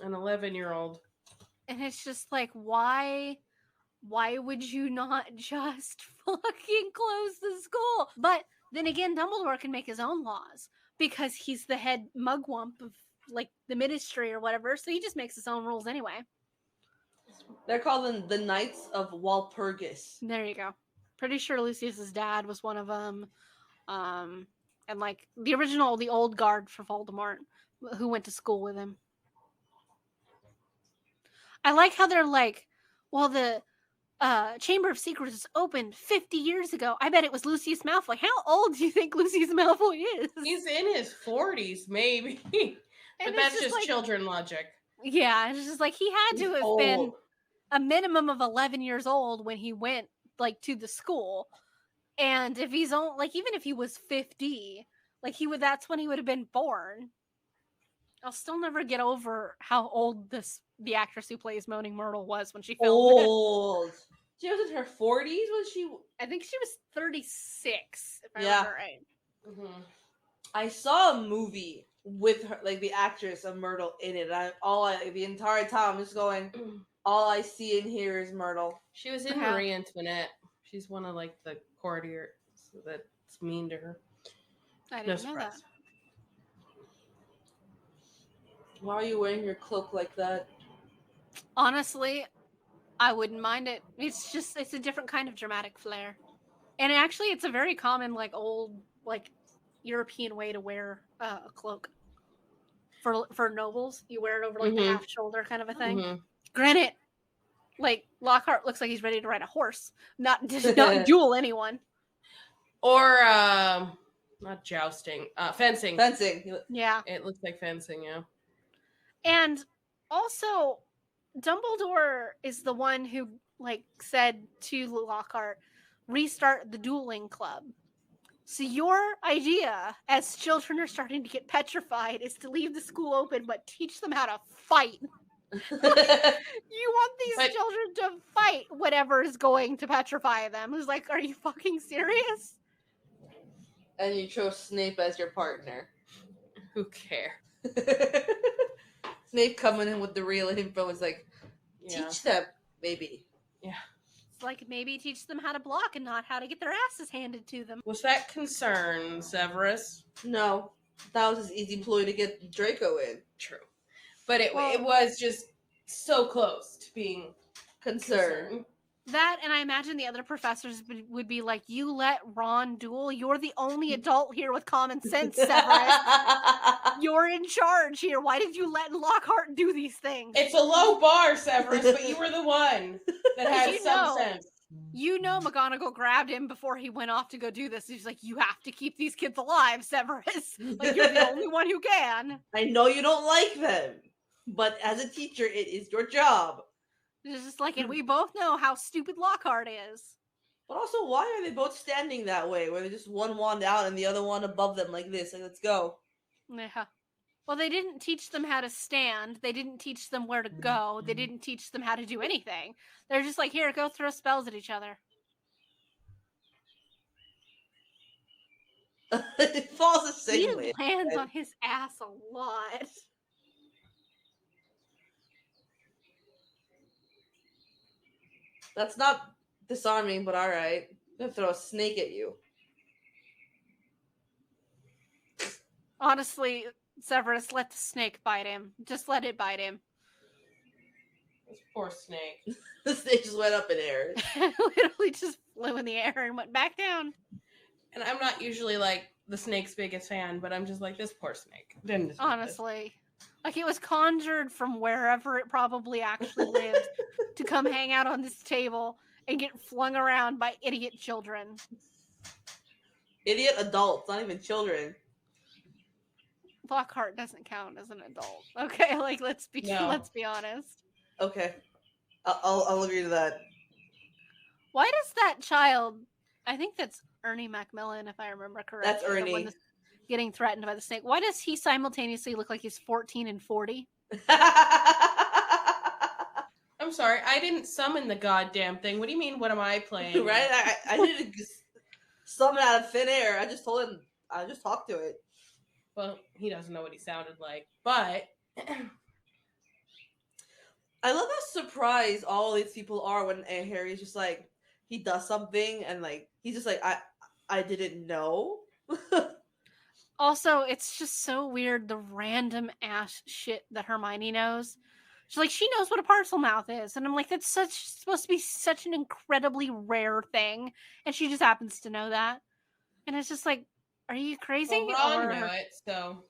an 11-year-old. And it's just like, why would you not just fucking close the school? But then again, Dumbledore can make his own laws because he's the head mugwump of like the ministry or whatever. So he just makes his own rules anyway. They're called the Knights of Walpurgis. There you go. Pretty sure Lucius's dad was one of them. And like the old guard for Voldemort who went to school with him. I like how they're like, well, the Chamber of Secrets is opened 50 years ago. I bet it was Lucius Malfoy. How old do you think Lucius Malfoy is? He's in his 40s, maybe. But that's just like, children logic. Yeah, it's just like he had to have been a minimum of 11 years old when he went like to the school. And if he's on, like, even if he was 50, like that's when he would have been born. I'll still never get over how old the actress who plays Moaning Myrtle was when she filmed it. She was in her 40s when she... I think she was 36, if I remember right. Mm-hmm. I saw a movie with her, like the actress of Myrtle in it. The entire time I'm just going, all I see and hear is Myrtle. She was in Marie Antoinette. She's one of like the courtiers that's mean to her. I didn't know that. Why are you wearing your cloak like that? Honestly, I wouldn't mind it. It's a different kind of dramatic flair. And actually, it's a very common, like, old, like, European way to wear a cloak. For nobles, you wear it over, like, the half shoulder kind of a thing. Mm-hmm. Granted, like, Lockhart looks like he's ready to ride a horse. Not duel anyone. Or, not jousting. Fencing. Fencing. Yeah. It looks like fencing, yeah. And also, Dumbledore is the one who, like, said to Lockhart, restart the dueling club. So your idea, as children are starting to get petrified, is to leave the school open, but teach them how to fight. You want these children to fight whatever is going to petrify them. Who's like, are you fucking serious? And you chose Snape as your partner. Who cares? Snape coming in with the real info is like, teach them, maybe. Yeah. It's like, maybe teach them how to block and not how to get their asses handed to them. Was that concern, Severus? No. That was his easy ploy to get Draco in. True. But it was just so close to being concerned. That, and I imagine the other professors would be like, you let Ron duel? You're the only adult here with common sense, Severus. You're in charge here. Why did you let Lockhart do these things? It's a low bar, Severus, but you were the one that had some sense. You know McGonnagall grabbed him before he went off to go do this. He's like, you have to keep these kids alive, Severus. Like, you're the only one who can. I know you don't like them, but as a teacher, it is your job. It's just like, and we both know how stupid Lockhart is. But also, why are they both standing that way, where they're just one wand out and the other one above them like this? Like, let's go. Yeah. Well, they didn't teach them how to stand. They didn't teach them where to go. They didn't teach them how to do anything. They're just like, here, go throw spells at each other. It falls the same way. He lands on his ass a lot. That's not disarming, but alright. I'm gonna throw a snake at you. Honestly, Severus, let the snake bite him. Just let it bite him. This poor snake. The snake just went up in air. Literally just flew in the air and went back down. And I'm not usually like the snake's biggest fan, but I'm just like, this poor snake. Didn't honestly. Like, it was conjured from wherever it probably actually lived to come hang out on this table and get flung around by idiot children. Idiot adults, not even children. Lockhart doesn't count as an adult. Okay, like, let's be honest. Okay. I'll agree to that. Why does that child, I think that's Ernie Macmillan, if I remember correctly. That's Ernie. The one that's getting threatened by the snake. Why does he simultaneously look like he's 14 and 40? I'm sorry, I didn't summon the goddamn thing. What do you mean, what am I playing? Right? I didn't summon out of thin air. I just told him, I just talked to it. Well, he doesn't know what he sounded like, but... I love how surprised all these people are when Harry's just like, he does something and like, he's just like, I didn't know. Also, it's just so weird, the random ass shit that Hermione knows. She's like, she knows what a parcel mouth is. And I'm like, that's supposed to be such an incredibly rare thing. And she just happens to know that. And it's just like, are you crazy? Well, Ron knew it, so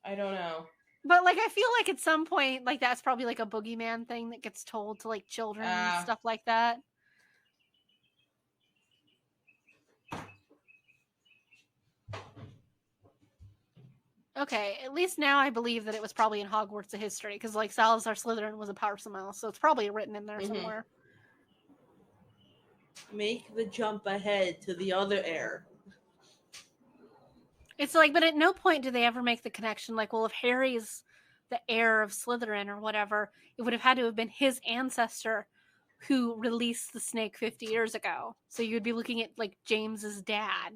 I don't know. But, like, I feel like at some point, like, that's probably, like, a boogeyman thing that gets told to, like, children and stuff like that. Okay, at least now I believe that it was probably in Hogwarts of history, because, like, Salazar Slytherin was a parcel mouse, so it's probably written in there somewhere. Make the jump ahead to the other heir. It's like, but at no point do they ever make the connection, like, well, if Harry's the heir of Slytherin or whatever, it would have had to have been his ancestor who released the snake 50 years ago. So you'd be looking at, like, James's dad.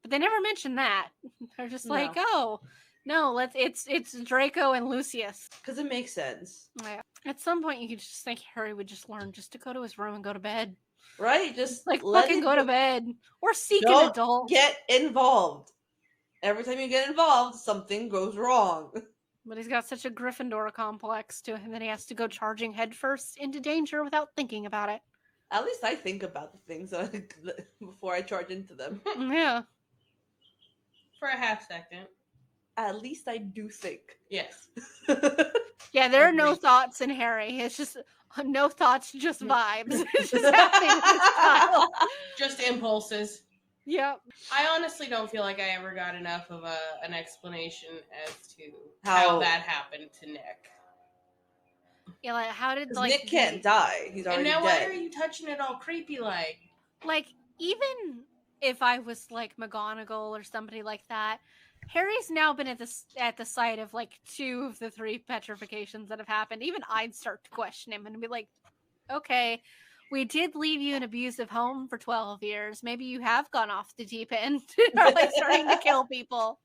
But they never mention that. They're just like, oh, no, it's Draco and Lucius. Because it makes sense. Yeah. At some point, you could just think Harry would just learn just to go to his room and go to bed. Right? Just like, fucking go to bed. Or seek an adult. Get involved. Every time you get involved, something goes wrong. But he's got such a Gryffindor complex to him that he has to go charging headfirst into danger without thinking about it. At least I think about the things before I charge into them. Yeah. For a half second. At least I do think. Yes. Yeah, there are no thoughts in Harry. It's just no thoughts, just vibes. It's just happening in his style. Just impulses. Yep. I honestly don't feel like I ever got enough of an explanation as to how that happened to Nick. Yeah, like, how did, like... Nick can't die. He's already dead. And now why are you touching it all creepy like? Like, even if I was, like, McGonnagall or somebody like that, Harry's now been at the site of, like, 2 of the 3 petrifications that have happened. Even I'd start to question him and be like, okay, we did leave you in an abusive home for 12 years. Maybe you have gone off the deep end or, like, starting to kill people.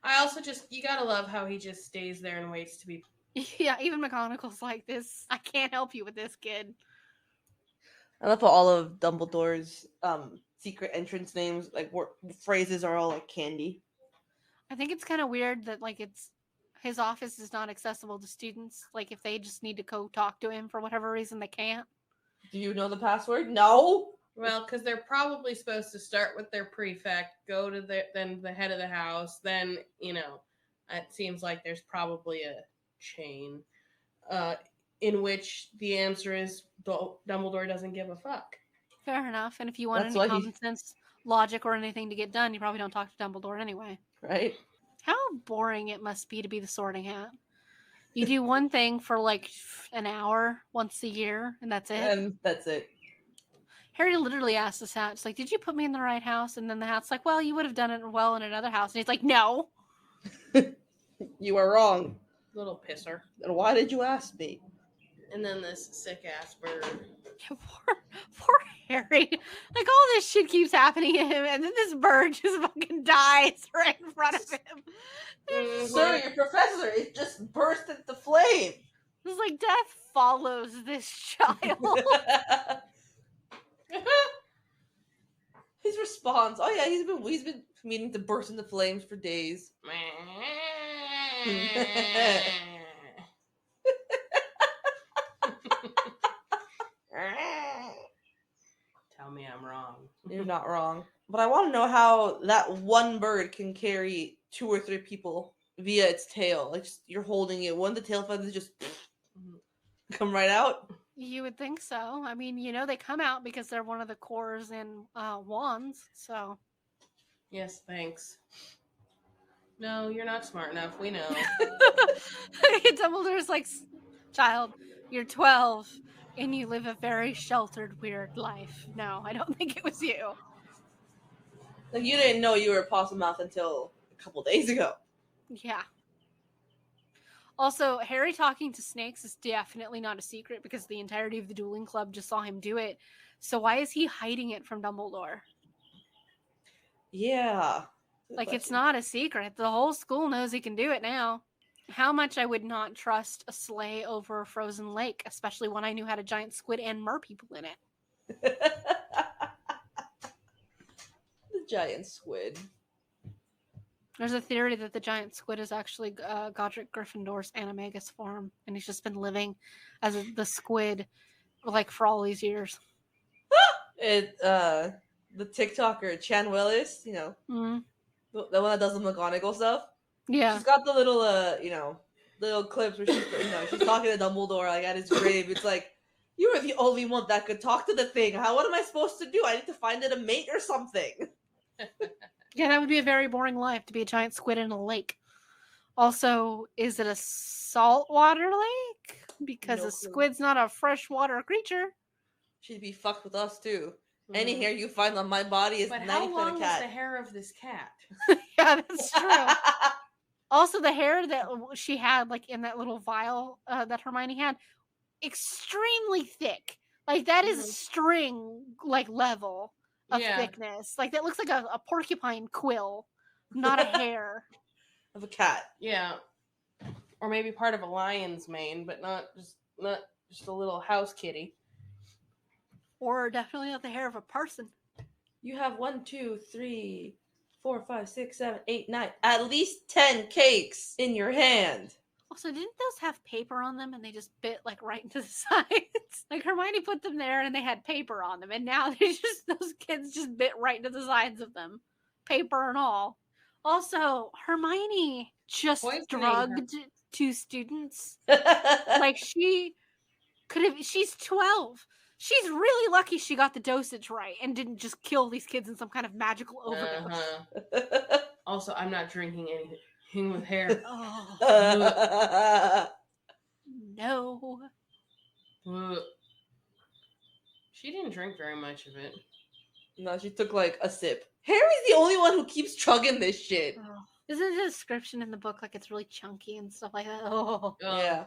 I also you gotta love how he just stays there and waits to be... Yeah, even McGonagall's like this. I can't help you with this, kid. I love how all of Dumbledore's secret entrance names, like, phrases are all, like, candy. I think it's kind of weird that, like, his office is not accessible to students. Like, if they just need to go talk to him for whatever reason, they can't. Do you know the password? No. Well, because they're probably supposed to start with their prefect, go to then the head of the house, then, it seems like there's probably a chain in which the answer is Dumbledore doesn't give a fuck. Fair enough. And if you want any common sense, logic, or anything to get done, you probably don't talk to Dumbledore anyway. Right? How boring it must be to be the Sorting Hat. You do one thing for like an hour once a year, and that's it. And that's it. Harry literally asked this hat, it's like, did you put me in the right house? And then the hat's like, well, you would have done it well in another house. And he's like, no. You are wrong. Little pisser. And why did you ask me? And then this sick-ass bird. Poor Harry. Like, all this shit keeps happening to him, and then this bird just fucking dies right in front of him. Sir, your professor, it just burst into flame. It's like death follows this child. His response, oh yeah, he's been meaning to burst into flames for days. Tell me I'm wrong. You're not wrong. But I want to know how that one bird can carry 2 or 3 people via its tail. Like, you're holding it. One of the tail feathers just come right out. You would think so. I mean, they come out because they're one of the cores in wands, so. Yes, thanks. No, you're not smart enough. We know. Dumbledore's like, child, you're 12, and you live a very sheltered, weird life. No, I don't think it was you. Like, you didn't know you were a possum mouth until a couple days ago. Yeah. Also, Harry talking to snakes is definitely not a secret because the entirety of the dueling club just saw him do it. So why is he hiding it from Dumbledore? Yeah. Like, it's not a secret. The whole school knows he can do it now. How much I would not trust a sleigh over a frozen lake, especially when I knew had a giant squid and mer people in it. The giant squid. There's a theory that the giant squid is actually Godric Gryffindor's animagus form, and he's just been living as the squid, like, for all these years. The TikToker Chan Willis, the one that does the McGonnagall stuff. Yeah, she's got the little, little clips where she's talking to Dumbledore like at his grave. It's like, you were the only one that could talk to the thing. What am I supposed to do? I need to find it a mate or something. Yeah, that would be a very boring life to be a giant squid in a lake. Also, is it a saltwater lake? Because a squid's not a freshwater creature. She'd be fucked with us too. Mm-hmm. Any hair you find on my body is 90% a cat. But how long is the hair of this cat? Yeah, that's true. Also, the hair that she had, like, in that little vial that Hermione had, extremely thick. Like, that is string, like, level of thickness. Like, that looks like a porcupine quill, not a hair. Of a cat. Yeah. Or maybe part of a lion's mane, but not just a little house kitty. Or definitely not the hair of a person. You have 1, 2, 3, 4, 5, 6, 7, 8, 9. At least 10 cakes in your hand. Also, didn't those have paper on them and they just bit, like, right into the sides? Like, Hermione put them there and they had paper on them, and now those kids just bit right into the sides of them. Paper and all. Also, Hermione just drugged 2 students. Like, she's 12. She's really lucky she got the dosage right and didn't just kill these kids in some kind of magical overdose. Also, I'm not drinking anything with hair. No. She didn't drink very much of it. No, she took like a sip. Harry's the only one who keeps chugging this shit. Oh. Isn't the description in the book like it's really chunky and stuff like that? Yeah.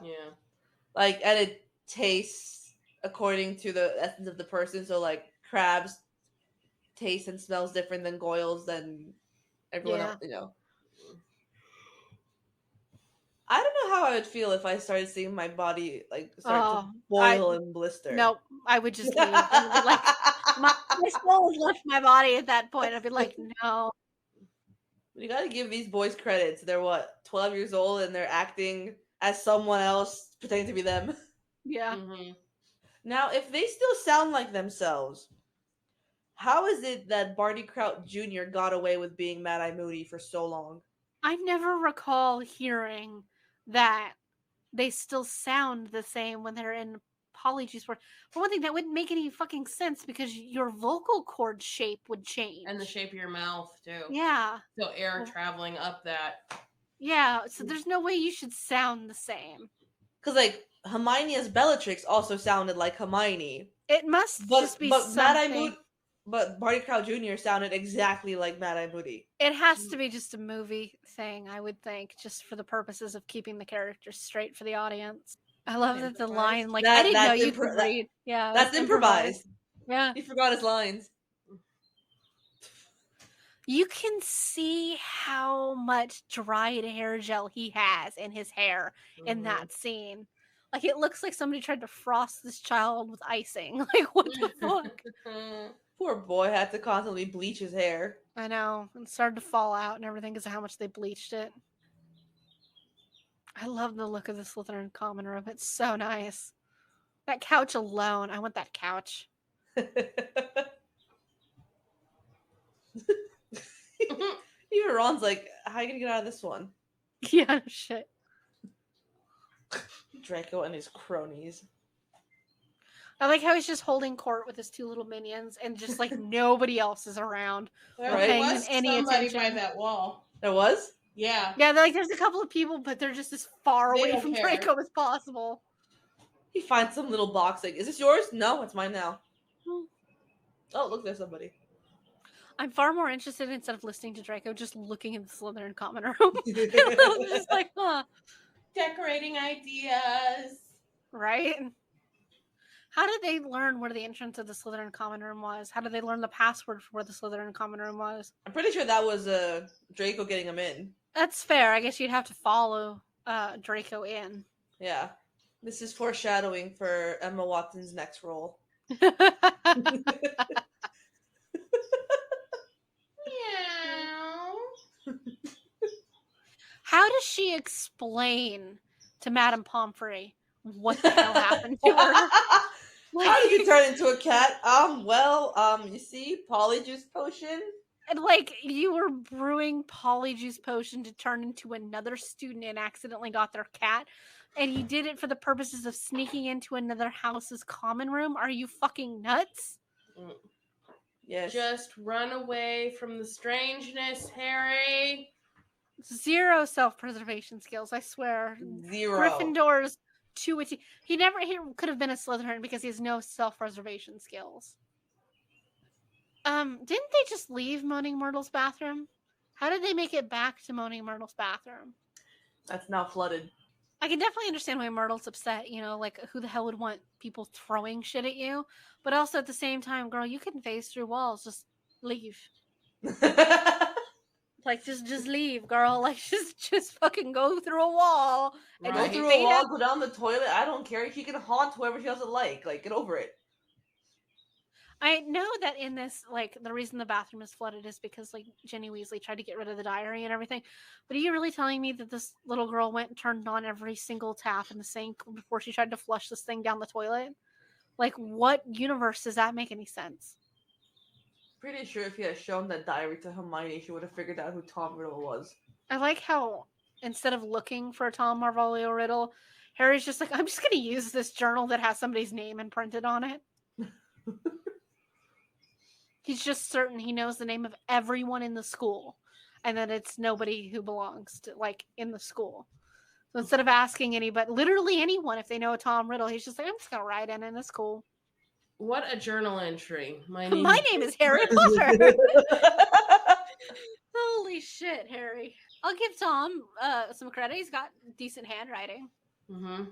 Like, and it tastes according to the essence of the person. So, like, crabs taste and smells different than Goyles, than everyone else, I don't know how I would feel if I started seeing my body, like, start to boil and blister. No, I would just leave. Like, my soul has left my body at that point. I'd be like, no. You gotta give these boys credits. They're, 12 years old, and they're acting as someone else, pretending to be them. Yeah. Now, if they still sound like themselves, how is it that Barty Crouch Jr. got away with being Mad Eye Moody for so long? I never recall hearing that they still sound the same when they're in polyjuice form. For one thing, that wouldn't make any fucking sense because your vocal cord shape would change. And the shape of your mouth, too. Yeah. So air traveling up that. Yeah, so there's no way you should sound the same. Because, like, Hermione as Bellatrix also sounded like Hermione. It must just be something. Mad Eye Moody, but Barty Crouch Jr. sounded exactly like Mad Eye Moody. It has to be just a movie thing, I would think, just for the purposes of keeping the characters straight for the audience. I love that the line, like, I didn't know you could read. Yeah, that's improvised. Yeah. He forgot his lines. You can see how much dried hair gel he has in his hair in that scene. Like, it looks like somebody tried to frost this child with icing. Like, what the fuck? Poor boy had to constantly bleach his hair. I know. It started to fall out and everything because of how much they bleached it. I love the look of the Slytherin common room. It's so nice. That couch alone. I want that couch. Even Ron's like, how are you gonna get out of this one? Yeah, shit. Draco and his cronies. I like how he's just holding court with his two little minions and just like nobody else is around. There was somebody by that wall. There was? Yeah. Yeah, like there's a couple of people, but they're just as far away from Draco as possible. He finds some little box like, is this yours? No, it's mine now. Oh, look, there's somebody. I'm far more interested, instead of listening to Draco, just looking in the Slytherin common room. I'm just like, huh. Decorating ideas. Right? How did they learn where the entrance of the Slytherin common room was? How did they learn the password for where the Slytherin common room was? I'm pretty sure that was Draco getting him in. That's fair. I guess you'd have to follow Draco in. Yeah. This is foreshadowing for Emma Watson's next role. How does she explain to Madame Pomfrey what the hell happened to her? Like, how did you turn into a cat? You see, polyjuice potion. And like, you were brewing polyjuice potion to turn into another student and accidentally got their cat, and you did it for the purposes of sneaking into another house's common room? Are you fucking nuts? Yes. Just run away from the strangeness, Harry. Zero self-preservation skills, I sweir. Zero. Gryffindor's to a T. He could have been a Slytherin because he has no self-preservation skills. Didn't they just leave Moaning Myrtle's bathroom? How did they make it back to Moaning Myrtle's bathroom? That's now flooded. I can definitely understand why Myrtle's upset, like, who the hell would want people throwing shit at you? But also at the same time, girl, you can phase through walls, just leave. Like, just leave, girl. Like, just fucking go through a wall. And go through a wall, go down the toilet. I don't care. She can haunt whoever she doesn't like. Like, get over it. I know that in this, like, the reason the bathroom is flooded is because, like, Ginny Weasley tried to get rid of the diary and everything. But are you really telling me that this little girl went and turned on every single tap in the sink before she tried to flush this thing down the toilet? Like, what universe does that make any sense? Pretty sure if he had shown that diary to Hermione, she would have figured out who Tom Riddle was. I like how, instead of looking for a Tom Marvolo riddle, Harry's just like, I'm just going to use this journal that has somebody's name imprinted on it. He's just certain he knows the name of everyone in the school, and that it's nobody who belongs to, like, in the school. So instead of asking anybody, literally anyone, if they know a Tom Riddle, he's just like, I'm just going to write in and it's cool. What a journal entry. My name is Harry Potter. Holy shit, Harry. I'll give Tom some credit. He's got decent handwriting. Mm-hmm.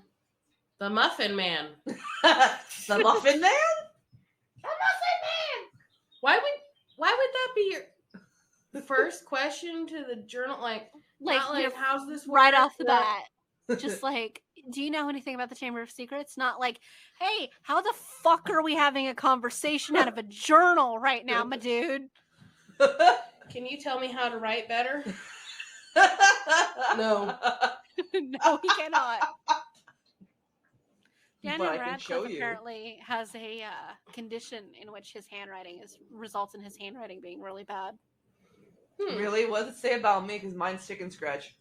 The Muffin Man. The Muffin Man? The Muffin Man! Why would that be your first question to the journal? Like how's this work? Right off the bat. Just like, do you know anything about the Chamber of Secrets? Not like, hey, how the fuck are we having a conversation out of a journal right now, my dude? Can you tell me how to write better? No. No, he cannot. Yeah, I but know I can show Radcliffe you. apparently has a condition in which his handwriting results in his handwriting being really bad. Really? What does it say about me? Because mine's chicken scratch.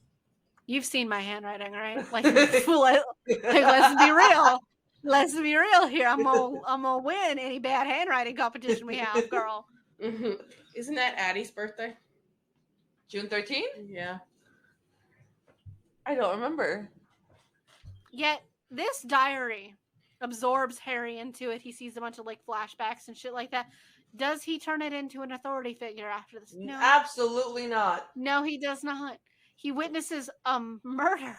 You've seen my handwriting, right? Like let's be real. Let's be real here. I'm gonna win any bad handwriting competition we have, girl. Isn't that Addie's birthday? June 13th? Yeah. I don't remember. Yet this diary absorbs Harry into it. He sees a bunch of like flashbacks and shit like that. Does he turn it into an authority figure after this? No. Absolutely not. No, he does not. He witnesses a murder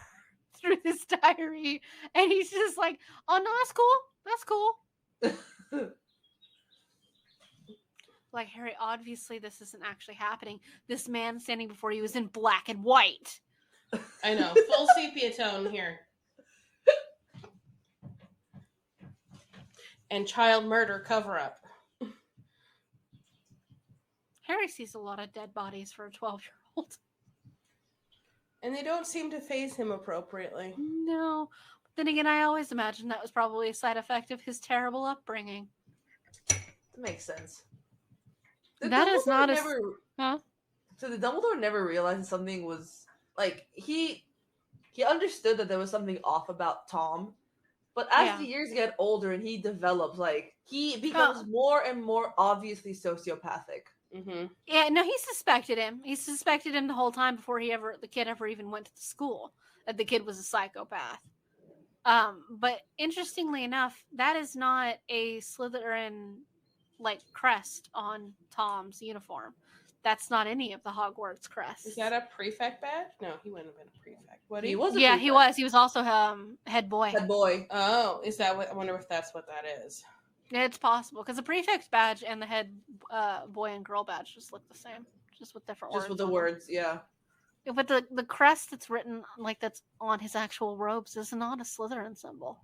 through this diary, and he's just like, "Oh no, that's cool. That's cool." Like, Harry, obviously this isn't actually happening. This man standing before you is in black and white. I know, full sepia tone here. And child murder cover-up. Harry sees a lot of dead bodies for a 12-year-old. And they don't seem to faze him appropriately. No. But then again, I always imagined that was probably a side effect of his terrible upbringing. That makes sense. That is not Huh? So the Dumbledore never realized something was... Like, he understood that there was something off about Tom. But as the years get older and he develops, like, he becomes more and more obviously sociopathic. Mm-hmm. Yeah, no, he suspected him. He suspected him the whole time before the kid ever even went to the school, that the kid was a psychopath. But interestingly enough, that is not a Slytherin like crest on Tom's uniform. That's not any of the Hogwarts crests. Is that a prefect badge? No, he wouldn't have been a prefect. What he was? A yeah, prefect. he was. He was also head boy. Head boy. Oh, is that what? I wonder if that's what that is. Yeah, it's possible because the prefect badge and the head boy and girl badge just look the same, just with different words. Just with the words, yeah. But the crest that's written that's on his actual robes is not a Slytherin symbol.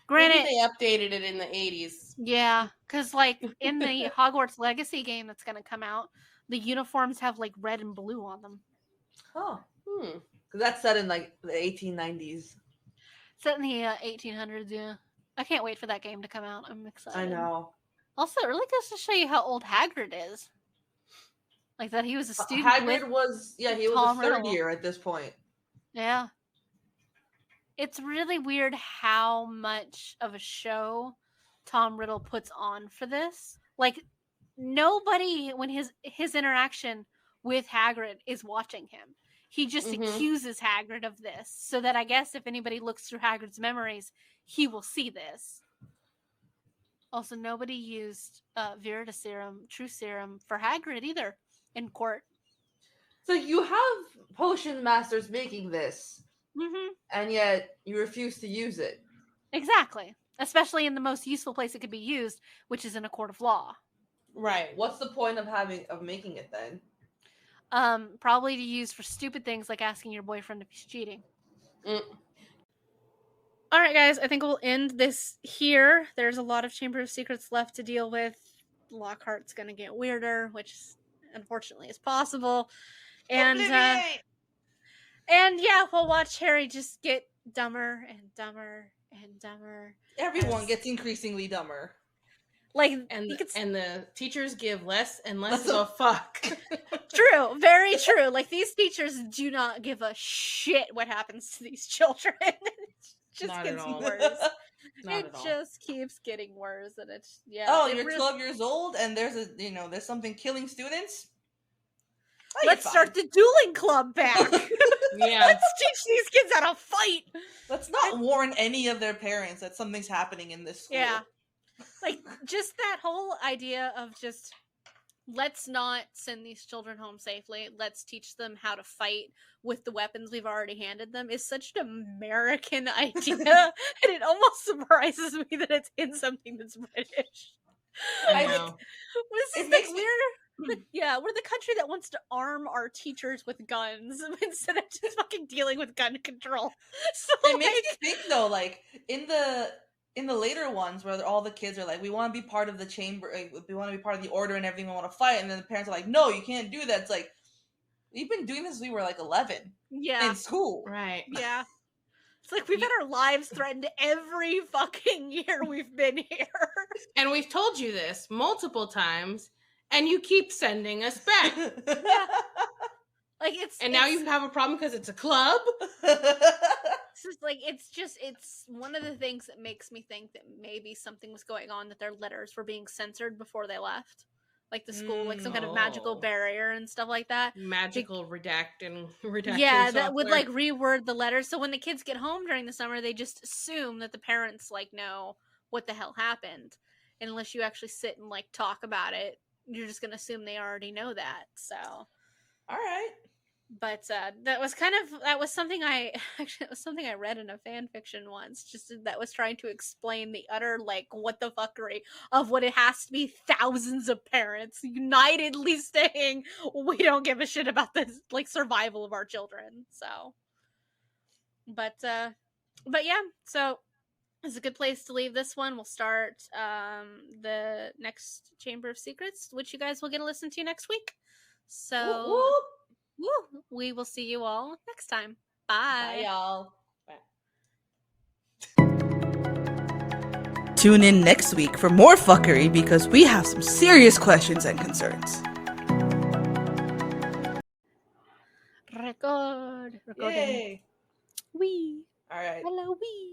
Granted, maybe they updated it in the 80s. Yeah, because like in the Hogwarts Legacy game that's going to come out, the uniforms have like red and blue on them. Oh, because that's set in like the 1890s. Set in the 1800s, yeah. I can't wait for that game to come out. I'm excited. I know. Also, it really goes to show you how old Hagrid is. Like that he was a student. Hagrid was, he was a third year at this point. Yeah. It's really weird how much of a show Tom Riddle puts on for this. Like, nobody, when his interaction with Hagrid is watching him. He just accuses Hagrid of this. So that I guess if anybody looks through Hagrid's memories, he will see this. Also, nobody used Veritaserum, True Serum, for Hagrid either in court. So you have potion masters making this. And yet you refuse to use it. Exactly. Especially in the most useful place it could be used, which is in a court of law. Right. What's the point of making it then? Probably to use for stupid things like asking your boyfriend if he's cheating. All right, guys. I think we'll end this here. There's a lot of Chamber of Secrets left to deal with. Lockhart's going to get weirder, which unfortunately is possible. And yeah, we'll watch Harry just get dumber and dumber and dumber. Everyone gets increasingly dumber. Like, and the teachers give less and less of a fuck. True, very true. Like, these teachers do not give a shit what happens to these children. It just gets worse. It just keeps getting worse, and it's you're 12 years old, and there's something killing students. Let's start the dueling club back. Yeah. Let's teach these kids how to fight. Let's not warn any of their parents that something's happening in this school. Yeah. Like, just that whole idea of just, let's not send these children home safely. Let's teach them how to fight with the weapons we've already handed them is such an American idea. And it almost surprises me that it's in something that's British. I know. This is like we're the country that wants to arm our teachers with guns instead of just fucking dealing with gun control. So it makes me think though, like in the later ones where all the kids are like, we want to be part of the chamber, we want to be part of the order and everything, we want to fight, and then the parents are like, no, you can't do that. It's like, we've been doing this since we were like 11 in school. Right. Yeah. It's like we've had our lives threatened every fucking year we've been here. And we've told you this multiple times, and you keep sending us back. Yeah. Like now you have a problem because it's a club? It's just like it's one of the things that makes me think that maybe something was going on, that their letters were being censored before they left. Like the school, like some kind of magical barrier and stuff like that. Magical redacting yeah, software. that would like reword the letters. So when the kids get home during the summer, they just assume that the parents like know what the hell happened. And unless you actually sit and like talk about it, you're just gonna assume they already know that. So, all right. But that was something I read in a fan fiction once, just that was trying to explain the utter like what the fuckery of what it has to be thousands of parents unitedly saying we don't give a shit about the like survival of our children. So, but yeah, so it's a good place to leave this one. We'll start the next Chamber of Secrets, which you guys will get to listen to next week. So. Whoop, whoop. Woo. We will see you all next time. Bye. Bye, y'all. Bye. Tune in next week for more fuckery because we have some serious questions and concerns. Recording. Yay. Wee. All right. Hello, wee.